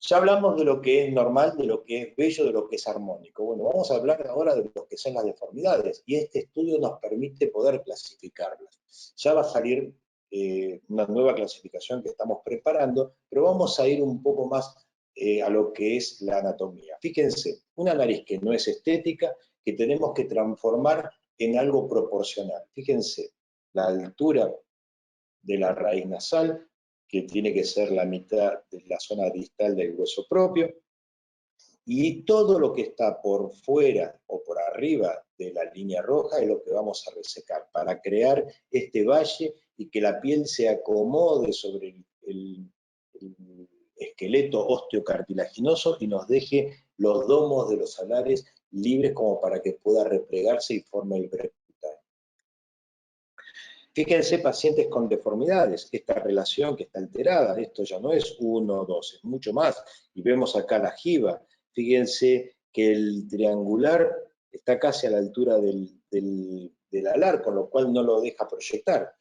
[SPEAKER 5] Ya hablamos de lo que es normal, de lo que es bello, de lo que es armónico. Bueno, vamos a hablar ahora de lo que son las deformidades, y este estudio nos permite poder clasificarlas. Ya va a salir una nueva clasificación que estamos preparando, pero vamos a ir un poco más a lo que es la anatomía. Fíjense, una nariz que no es estética, que tenemos que transformar en algo proporcional. Fíjense, la altura de la raíz nasal, que tiene que ser la mitad de la zona distal del hueso propio, y todo lo que está por fuera o por arriba de la línea roja es lo que vamos a resecar para crear este valle y que la piel se acomode sobre el esqueleto osteocartilaginoso y nos deje los domos de los alares libres como para que pueda replegarse y forme el percutáneo. Fíjense, pacientes con deformidades, esta relación que está alterada, esto ya no es 1 o 2, es mucho más. Y vemos acá la jiba, fíjense que el triangular está casi a la altura del alar, con lo cual no lo deja proyectar.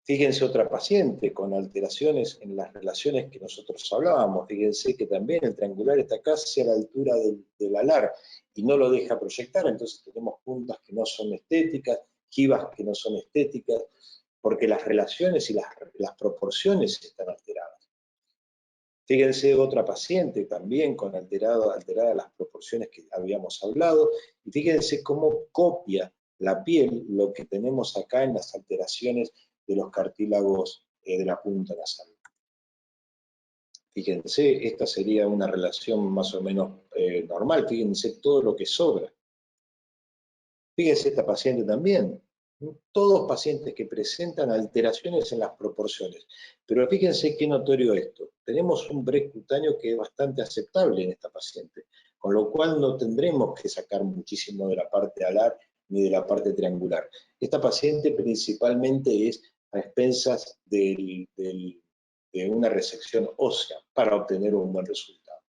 [SPEAKER 5] Fíjense otra paciente con alteraciones en las relaciones que nosotros hablábamos, fíjense que también el triangular está casi a la altura del alar y no lo deja proyectar, entonces tenemos puntas que no son estéticas, jibas que no son estéticas, porque las relaciones y las proporciones están alteradas. Fíjense otra paciente también con alteradas las proporciones que habíamos hablado, y fíjense cómo copia la piel lo que tenemos acá en las alteraciones de los cartílagos de la punta nasal. Fíjense, esta sería una relación más o menos normal, fíjense todo lo que sobra. Fíjense esta paciente también, todos pacientes que presentan alteraciones en las proporciones. Pero fíjense qué notorio esto. Tenemos un break cutáneo que es bastante aceptable en esta paciente, con lo cual no tendremos que sacar muchísimo de la parte alar ni de la parte triangular. Esta paciente principalmente es a expensas de una resección ósea para obtener un buen resultado.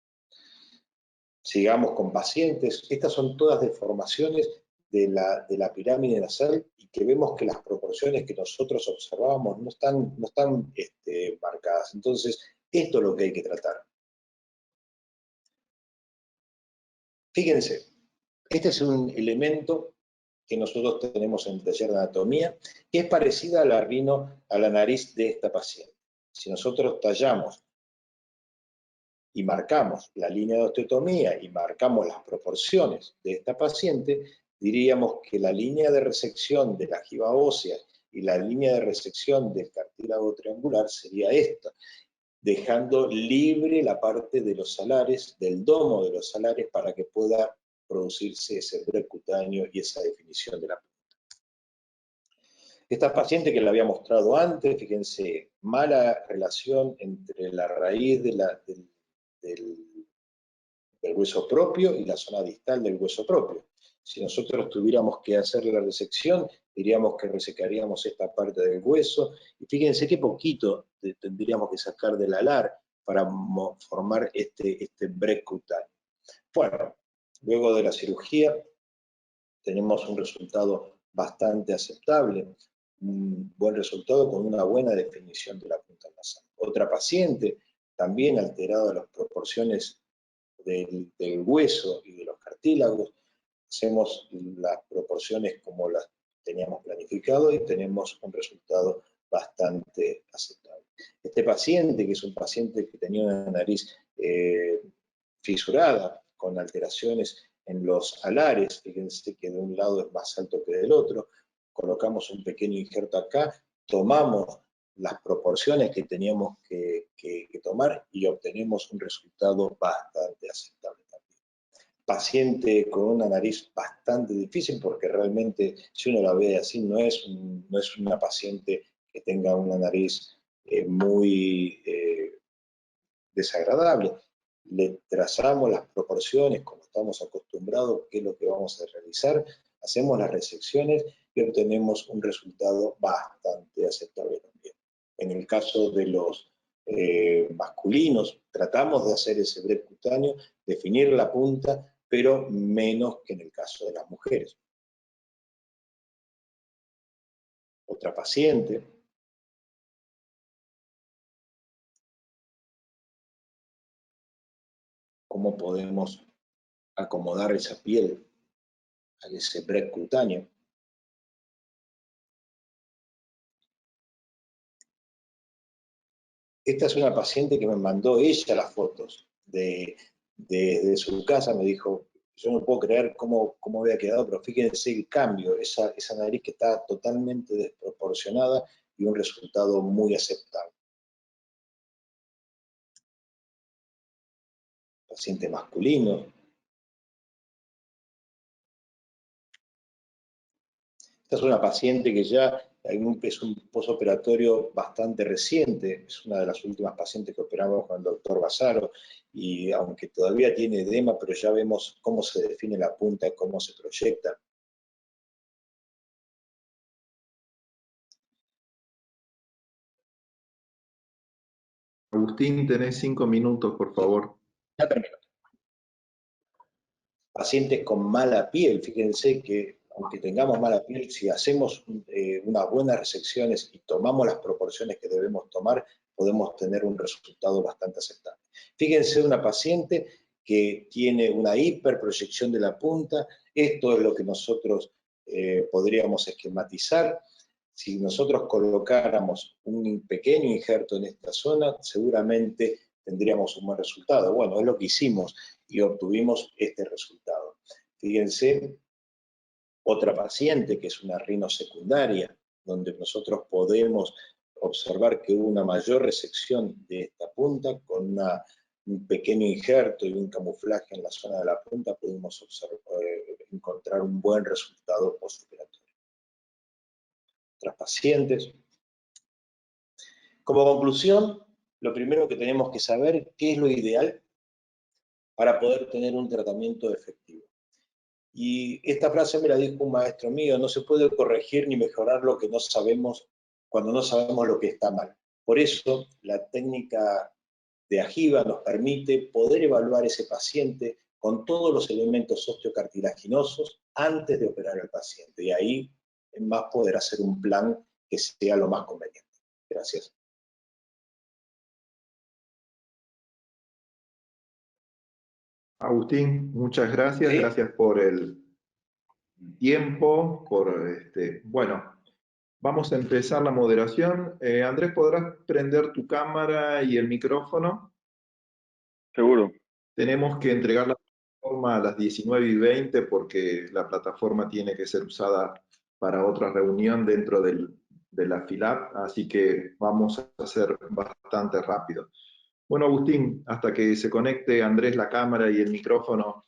[SPEAKER 5] Sigamos con pacientes. Estas son todas deformaciones de la pirámide nasal y que vemos que las proporciones que nosotros observábamos no están marcadas. Entonces, esto es lo que hay que tratar. Fíjense, este es un elemento que nosotros tenemos en el taller de anatomía, que es parecida a la nariz de esta paciente. Si nosotros tallamos y marcamos la línea de osteotomía y marcamos las proporciones de esta paciente, diríamos que la línea de resección de la jiba ósea y la línea de resección del cartílago triangular sería esta, dejando libre la parte de los alares, del domo de los alares, para que pueda producirse ese percutáneo y esa definición de la punta. Esta paciente que la había mostrado antes, fíjense, mala relación entre la raíz del hueso propio y la zona distal del hueso propio. Si nosotros tuviéramos que hacer la resección, diríamos que resecaríamos esta parte del hueso, y fíjense qué poquito tendríamos que sacar del alar para formar este break cutáneo. Bueno, luego de la cirugía tenemos un resultado bastante aceptable, un buen resultado con una buena definición de la punta nasal. Otra paciente, también alterada las proporciones del hueso y de los cartílagos, hacemos las proporciones como las teníamos planificado y tenemos un resultado bastante aceptable. Este paciente, que es un paciente que tenía una nariz fisurada, con alteraciones en los alares, fíjense que de un lado es más alto que del otro, colocamos un pequeño injerto acá, tomamos las proporciones que teníamos que tomar y obtenemos un resultado bastante aceptable también. Paciente con una nariz bastante difícil, porque realmente si uno la ve así no es una paciente que tenga una nariz muy desagradable. Le trazamos las proporciones como estamos acostumbrados, qué es lo que vamos a realizar, hacemos las resecciones y obtenemos un resultado bastante aceptable también. En el caso de los masculinos, tratamos de hacer ese break cutáneo, definir la punta, pero menos que en el caso de las mujeres. Otra paciente cómo podemos acomodar esa piel a ese break cutáneo. Esta es una paciente que me mandó ella las fotos de su casa. Me dijo, yo no puedo creer cómo había quedado, pero fíjense el cambio, esa nariz que está totalmente desproporcionada y un resultado muy aceptable. Paciente masculino. Esta es una paciente que ya es un posoperatorio bastante reciente, es una de las últimas pacientes que operamos con el doctor Basaro, y aunque todavía tiene edema, pero ya vemos cómo se define la punta, cómo se proyecta.
[SPEAKER 1] Agustín, tenés 5 minutos, por favor.
[SPEAKER 5] Ya termino. Pacientes con mala piel, fíjense que aunque tengamos mala piel, si hacemos unas buenas resecciones y tomamos las proporciones que debemos tomar, podemos tener un resultado bastante aceptable. Fíjense una paciente que tiene una hiperproyección de la punta. Esto es lo que nosotros podríamos esquematizar. Si nosotros colocáramos un pequeño injerto en esta zona, seguramente tendríamos un buen resultado. Bueno, es lo que hicimos y obtuvimos este resultado. Fíjense, otra paciente que es una rinosecundaria, donde nosotros podemos observar que hubo una mayor resección de esta punta con un pequeño injerto y un camuflaje en la zona de la punta, pudimos encontrar un buen resultado postoperatorio. Otras pacientes. Como conclusión, lo primero que tenemos que saber es qué es lo ideal para poder tener un tratamiento efectivo. Y esta frase me la dijo un maestro mío: no se puede corregir ni mejorar lo que no sabemos cuando no sabemos lo que está mal. Por eso la técnica de AJIVA nos permite poder evaluar ese paciente con todos los elementos osteocartilaginosos antes de operar al paciente. Y ahí es más poder hacer un plan que sea lo más conveniente. Gracias.
[SPEAKER 1] Agustín, muchas gracias.
[SPEAKER 5] ¿Sí?
[SPEAKER 1] Gracias por el tiempo, bueno, vamos a empezar la moderación. Andrés, ¿podrás prender tu cámara y el micrófono?
[SPEAKER 3] Seguro.
[SPEAKER 1] Tenemos que entregar la plataforma a las 19:20 porque la plataforma tiene que ser usada para otra reunión dentro de la FILAP, así que vamos a hacer bastante rápido. Bueno, Agustín, hasta que se conecte Andrés la cámara y el micrófono,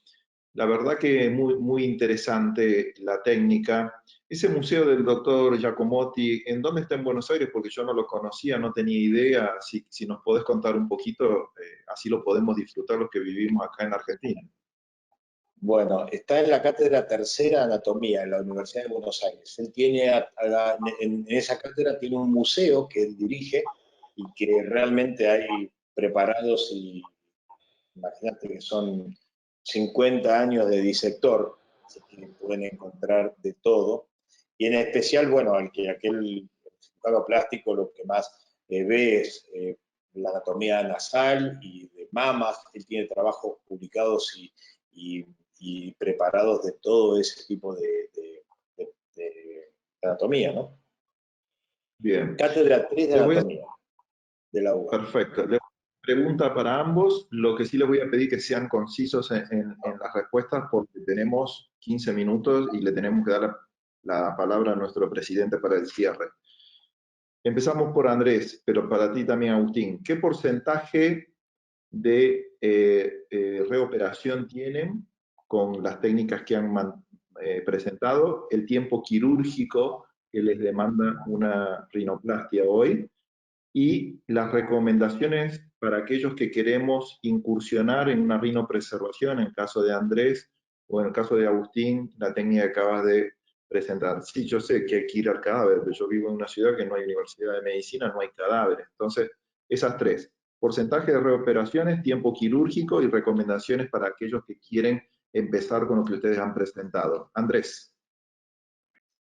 [SPEAKER 1] la verdad que muy interesante la técnica. Ese museo del doctor Giacomotti, ¿en dónde está en Buenos Aires? Porque yo no lo conocía, no tenía idea. Si nos podés contar un poquito, así lo podemos disfrutar los que vivimos acá en Argentina.
[SPEAKER 5] Bueno, está en la cátedra tercera de anatomía en la Universidad de Buenos Aires. Él tiene, en esa cátedra tiene un museo que él dirige y que realmente hay preparados, y imagínate que son 50 años de disector, así que pueden encontrar de todo. Y en especial, bueno, aquel cirujano plástico lo que más ve es la anatomía nasal y de mamas. Él tiene trabajos publicados y preparados de todo ese tipo de anatomía, ¿no?
[SPEAKER 1] Bien.
[SPEAKER 5] Cátedra 3 de anatomía de la UBA.
[SPEAKER 1] Perfecto. Pregunta para ambos. Lo que sí les voy a pedir que sean concisos en las respuestas porque tenemos 15 minutos y le tenemos que dar la palabra a nuestro presidente para el cierre. Empezamos por Andrés, pero para ti también, Agustín. ¿Qué porcentaje de reoperación tienen con las técnicas que han presentado? El tiempo quirúrgico que les demanda una rinoplastia hoy y las recomendaciones para aquellos que queremos incursionar en una rinopreservación, en el caso de Andrés o en el caso de Agustín, la técnica que acabas de presentar. Sí, yo sé que hay que ir al cadáver, pero yo vivo en una ciudad que no hay universidad de medicina, no hay cadáveres. Entonces, esas tres: porcentaje de reoperaciones, tiempo quirúrgico y recomendaciones para aquellos que quieren empezar con lo que ustedes han presentado. Andrés.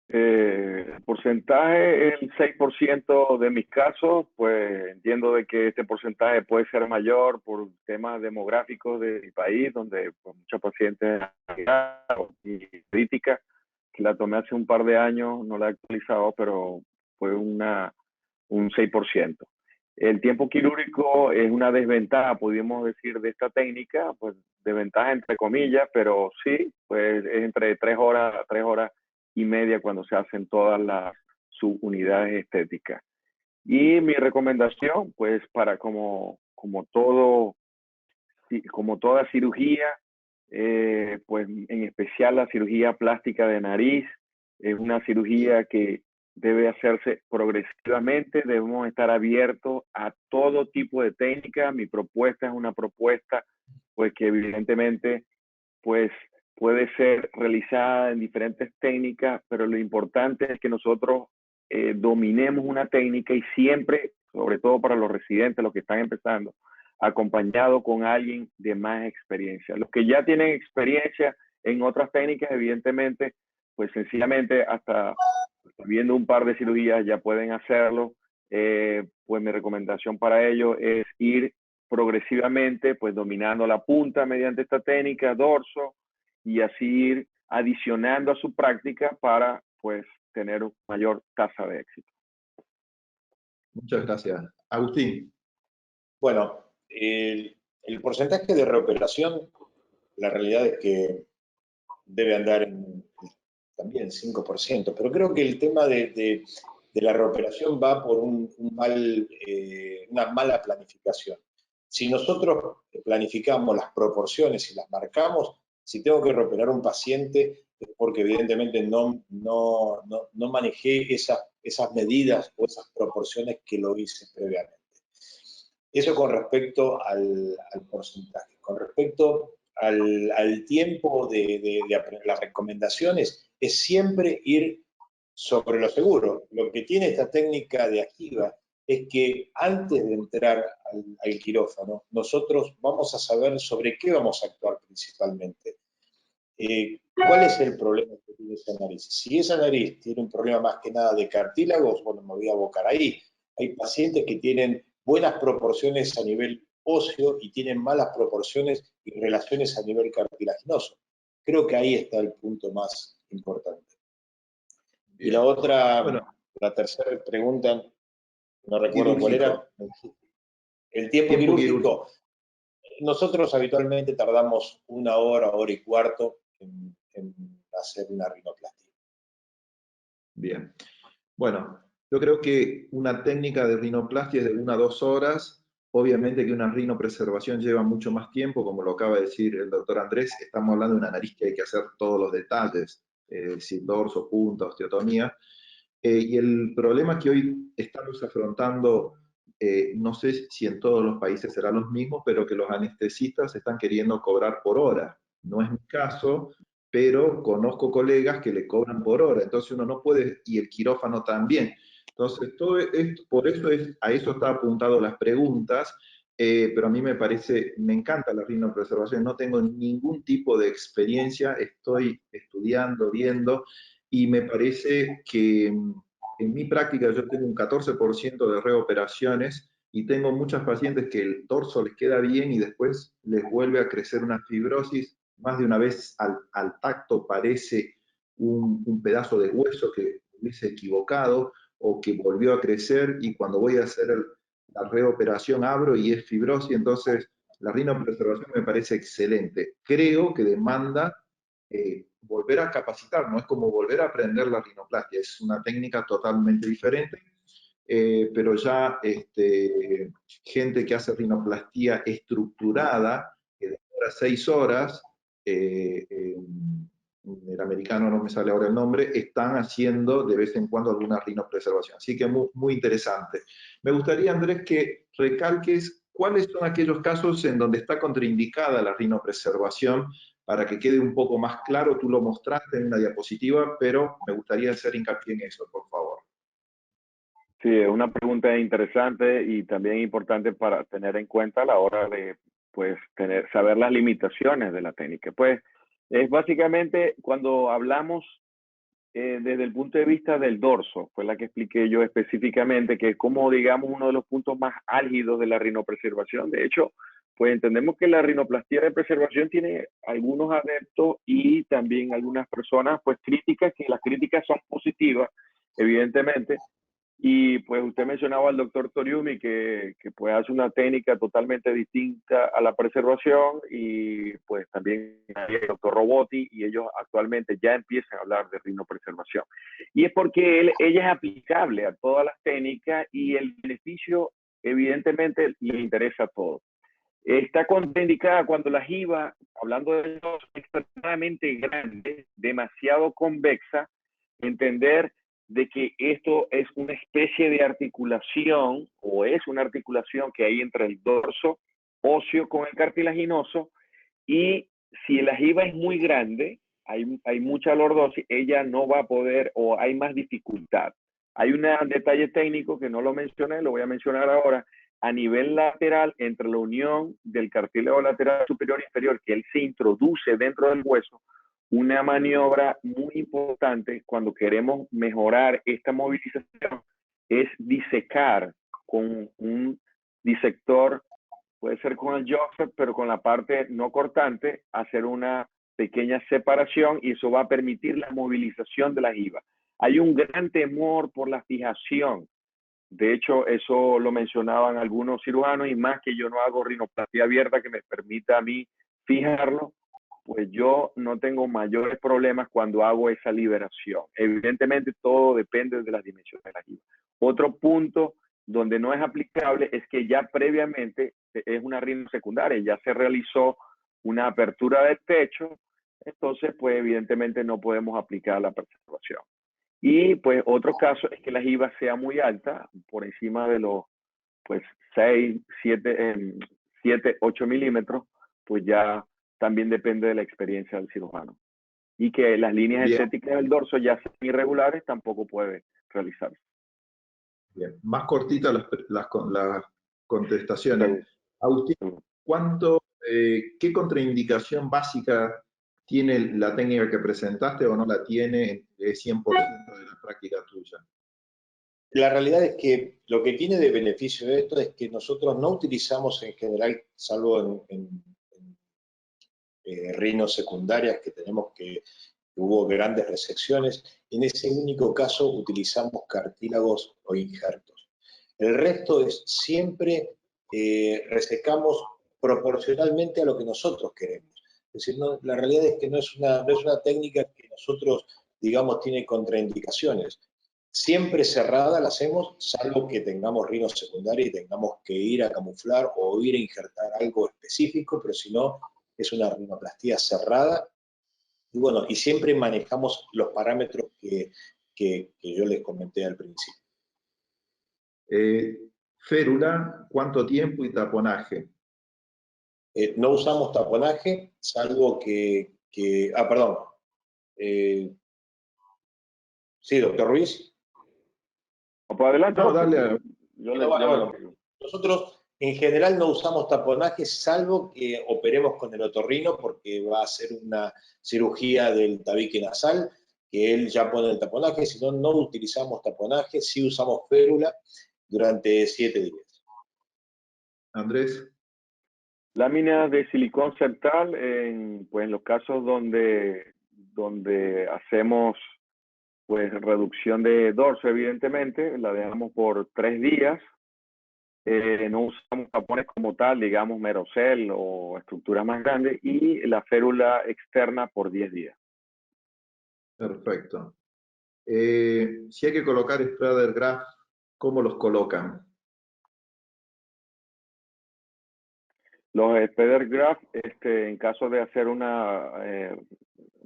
[SPEAKER 3] El porcentaje, el 6% de mis casos, pues entiendo de que este porcentaje puede ser mayor por temas demográficos de mi país, donde pues, muchos pacientes y crítica, que la tomé hace un par de años, no la he actualizado, pero fue un 6%. El tiempo quirúrgico es una desventaja, podríamos decir, de esta técnica, pues desventaja entre comillas, pero sí, pues es entre 3 horas y media cuando se hacen todas las subunidades estéticas. Y mi recomendación, pues para como toda cirugía, pues en especial la cirugía plástica de nariz, es una cirugía que debe hacerse progresivamente, debemos estar abiertos a todo tipo de técnica. Mi propuesta es una propuesta pues que evidentemente pues puede ser realizada en diferentes técnicas, pero lo importante es que nosotros dominemos una técnica y siempre, sobre todo para los residentes, los que están empezando, acompañado con alguien de más experiencia. Los que ya tienen experiencia en otras técnicas, evidentemente, pues sencillamente hasta viendo un par de cirugías ya pueden hacerlo. Pues mi recomendación para ellos es ir progresivamente, pues dominando la punta mediante esta técnica, dorso, y así ir adicionando a su práctica para pues tener mayor tasa de éxito.
[SPEAKER 1] Muchas gracias. Agustín.
[SPEAKER 5] Bueno, el porcentaje de reoperación, la realidad es que debe andar en también 5%, pero creo que el tema de la reoperación va por una mala planificación. Si nosotros planificamos las proporciones y las marcamos, si tengo que reoperar un paciente es porque evidentemente no manejé esas medidas o esas proporciones que lo hice previamente. Eso con respecto al porcentaje. Con respecto al tiempo de las recomendaciones, es siempre ir sobre lo seguro. Lo que tiene esta técnica de Agiva es que antes de entrar al quirófano, nosotros vamos a saber sobre qué vamos a actuar principalmente. ¿Cuál es el problema que tiene esa nariz? Si esa nariz tiene un problema más que nada de cartílagos, bueno, me voy a abocar ahí. Hay pacientes que tienen buenas proporciones a nivel óseo y tienen malas proporciones y relaciones a nivel cartilaginoso. Creo que ahí está el punto más importante. Y la otra, bueno, la tercera pregunta, no recuerdo cuál era. El tiempo quirúrgico. Nosotros habitualmente tardamos 1 hora, hora y cuarto en hacer una rinoplastia.
[SPEAKER 1] Bien. Bueno, yo creo que una técnica de rinoplastia es de 1 a 2 horas. Obviamente que una rinopreservación lleva mucho más tiempo, como lo acaba de decir el doctor Andrés. Estamos hablando de una nariz que hay que hacer todos los detalles, sin dorso, punta, osteotomía. Y el problema que hoy estamos afrontando, no sé si en todos los países serán los mismos, pero que los anestesistas están queriendo cobrar por hora. No es mi caso, pero conozco colegas que le cobran por hora, entonces uno no puede, y el quirófano también. Entonces, todo esto, por eso a eso está apuntado las preguntas, pero a mí me parece, me encanta la rinopreservación, no tengo ningún tipo de experiencia, estoy estudiando, viendo, y me parece que en mi práctica yo tengo un 14% de reoperaciones y tengo muchas pacientes que el dorso les queda bien y después les vuelve a crecer una fibrosis. Más de una vez al tacto parece un pedazo de hueso que hubiese equivocado o que volvió a crecer, y cuando voy a hacer la reoperación abro y es fibrosis. Entonces la rinopreservación me parece excelente. Creo que demanda volver a capacitar, no es como volver a aprender la rinoplastia, es una técnica totalmente diferente, pero ya gente que hace rinoplastia estructurada, que demora 6 horas, el americano no me sale ahora el nombre, están haciendo de vez en cuando alguna rinopreservación. Así que muy, muy interesante. Me gustaría, Andrés, que recalques cuáles son aquellos casos en donde está contraindicada la rinopreservación, para que quede un poco más claro. Tú lo mostraste en una diapositiva, pero me gustaría hacer hincapié en eso, por favor.
[SPEAKER 3] Sí, es una pregunta interesante y también importante para tener en cuenta a la hora de pues saber las limitaciones de la técnica. Pues es básicamente cuando hablamos desde el punto de vista del dorso, fue la que expliqué yo específicamente, que es como, digamos, uno de los puntos más álgidos de la rinopreservación. De hecho, pues entendemos que la rinoplastía de preservación tiene algunos adeptos y también algunas personas, pues críticas, que las críticas son positivas, evidentemente. Y pues usted mencionaba al doctor Toriumi que pues hace una técnica totalmente distinta a la preservación, y pues también el doctor Robotti, y ellos actualmente ya empiezan a hablar de rinopreservación. Y es porque ella es aplicable a todas las técnicas y el beneficio evidentemente le interesa a todos. Está contraindicada cuando la jiba, hablando de dos, extremadamente grande, demasiado convexa, entender de que esto es una especie de articulación, o es una articulación que hay entre el dorso óseo con el cartilaginoso, y si la jiba es muy grande, hay mucha lordosis, ella no va a poder, o hay más dificultad. Hay un detalle técnico que no lo mencioné, lo voy a mencionar ahora. A nivel lateral, entre la unión del cartílago lateral superior e inferior, que él se introduce dentro del hueso, una maniobra muy importante cuando queremos mejorar esta movilización es disecar con un disector, puede ser con el Joseph, pero con la parte no cortante, hacer una pequeña separación, y eso va a permitir la movilización de la jiba. Hay un gran temor por la fijación. De hecho, eso lo mencionaban algunos cirujanos, y más que yo no hago rinoplastia abierta que me permita a mí fijarlo, pues yo no tengo mayores problemas cuando hago esa liberación. Evidentemente, todo depende de las dimensiones de la jiba. Otro punto donde no es aplicable es que ya previamente es una rino secundaria, ya se realizó una apertura del techo, entonces, pues evidentemente no podemos aplicar la preservación. Y pues otro caso es que la jiba sea muy alta, por encima de los pues 6, 7, 8 milímetros, pues ya también depende de la experiencia del cirujano. Y que las líneas
[SPEAKER 1] Bien.
[SPEAKER 3] estéticas del dorso ya sean irregulares, tampoco puede realizarse.
[SPEAKER 1] Bien, más cortitas las contestaciones.
[SPEAKER 3] Sí.
[SPEAKER 1] Agustín, ¿qué contraindicación básica tiene la técnica que presentaste o no la tiene? ¿Es 100% de la práctica tuya?
[SPEAKER 5] La realidad es que lo que tiene de beneficio de esto es que nosotros no utilizamos en general, salvo en rinos secundarias que tenemos que hubo grandes resecciones, en ese único caso utilizamos cartílagos o injertos. El resto es siempre resecamos proporcionalmente a lo que nosotros queremos. Es decir, no, la realidad es que no es una técnica que nosotros, digamos, tiene contraindicaciones. Siempre cerrada la hacemos, salvo que tengamos rinos secundarios y tengamos que ir a camuflar o ir a injertar algo específico, pero si no, es una rinoplastía cerrada. Y bueno, y siempre manejamos los parámetros que yo les comenté al principio.
[SPEAKER 1] Férula, ¿cuánto tiempo y taponaje?
[SPEAKER 5] No usamos taponaje, salvo perdón. Sí, doctor Ruiz.
[SPEAKER 3] ¿Por adelante?
[SPEAKER 1] No, dale.
[SPEAKER 5] Bueno, nosotros en general no usamos taponaje, salvo que operemos con el otorrino, porque va a ser una cirugía del tabique nasal, que él ya pone el taponaje. Si no, no utilizamos taponaje, sí usamos férula durante 7 días.
[SPEAKER 1] Andrés.
[SPEAKER 3] Láminas de silicón septal, pues en los casos donde hacemos pues reducción de dorso, evidentemente, la dejamos por 3 días. No usamos tapones como tal, digamos Merocel o estructuras más grandes, y la férula externa por 10 días.
[SPEAKER 1] Perfecto. Si hay que colocar Sprader Graft, ¿cómo los colocan?
[SPEAKER 3] Los Sprader Graft, en caso de hacer una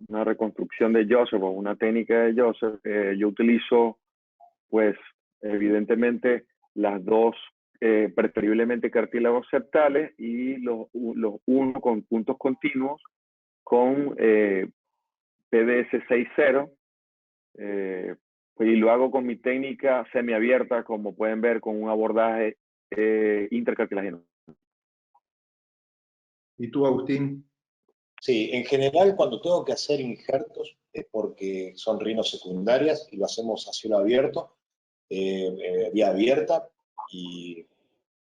[SPEAKER 3] reconstrucción de Joseph o una técnica de Joseph, yo utilizo, pues, evidentemente, las dos, preferiblemente cartílagos septales, y los uno con puntos continuos con PDS 6.0, y lo hago con mi técnica semiabierta, como pueden ver, con un abordaje intercartilaginoso.
[SPEAKER 1] ¿Y tú, Agustín?
[SPEAKER 5] Sí, en general cuando tengo que hacer injertos es porque son rinos secundarias y lo hacemos a cielo abierto, vía abierta, y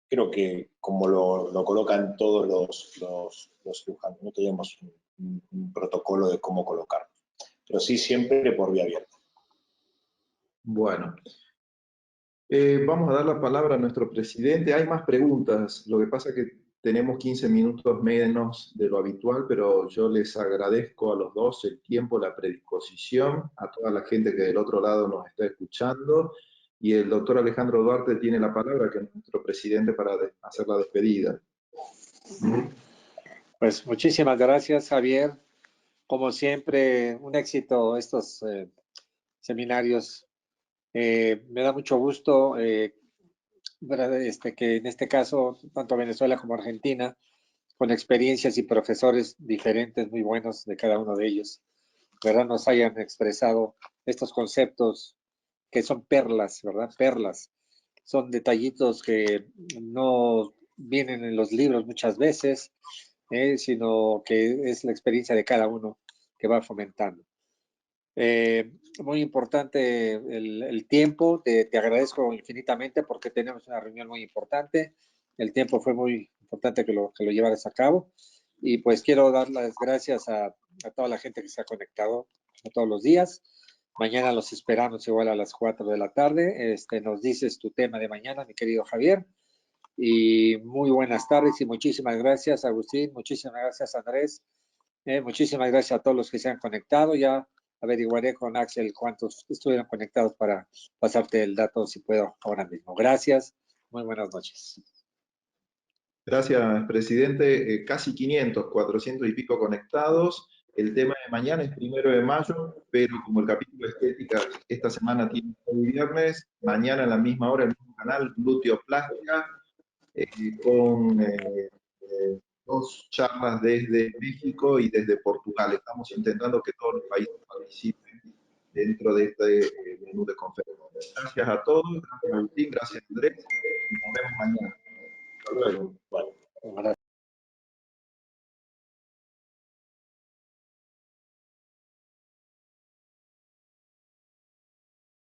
[SPEAKER 5] creo que como lo colocan todos los cirujanos, no tenemos un protocolo de cómo colocarlo, pero sí siempre por vía abierta.
[SPEAKER 1] Bueno, vamos a dar la palabra a nuestro presidente. Hay más preguntas, lo que pasa es que tenemos 15 minutos menos de lo habitual, pero yo les agradezco a los dos el tiempo, la predisposición, a toda la gente que del otro lado nos está escuchando, y el doctor Alejandro Duarte tiene la palabra, que es nuestro presidente, para hacer la despedida.
[SPEAKER 2] Pues muchísimas gracias, Javier. Como siempre, un éxito estos seminarios. Me da mucho gusto que en este caso, tanto Venezuela como Argentina, con experiencias y profesores diferentes, muy buenos de cada uno de ellos, ¿verdad? Nos hayan expresado estos conceptos que son perlas, ¿verdad? Perlas. Son detallitos que no vienen en los libros muchas veces, sino que es la experiencia de cada uno que va fomentando. Muy importante el tiempo, te agradezco infinitamente porque tenemos una reunión muy importante. El tiempo fue muy importante que lo llevaras a cabo. Y pues quiero dar las gracias a toda la gente que se ha conectado todos los días. Mañana los esperamos igual a las 4 de la tarde. Nos dices tu tema de mañana, mi querido Javier. Y muy buenas tardes y muchísimas gracias, Agustín. Muchísimas gracias, Andrés. Muchísimas gracias a todos los que se han conectado. Ya averiguaré con Axel cuántos estuvieron conectados para pasarte el dato si puedo ahora mismo. Gracias. Muy buenas noches.
[SPEAKER 1] Gracias, presidente. Casi 500, 400 y pico conectados. El tema de mañana es 1 de mayo, pero como el capítulo de estética esta semana tiene hoy viernes, mañana a la misma hora, en el mismo canal, Gluteoplástica, con 2 charlas desde México y desde Portugal. Estamos intentando que todos los países participen dentro de este menú de conferencia. Gracias a todos, gracias Agustín, gracias Andrés, y nos vemos mañana. Hasta luego.
[SPEAKER 5] Bueno.
[SPEAKER 2] Gracias.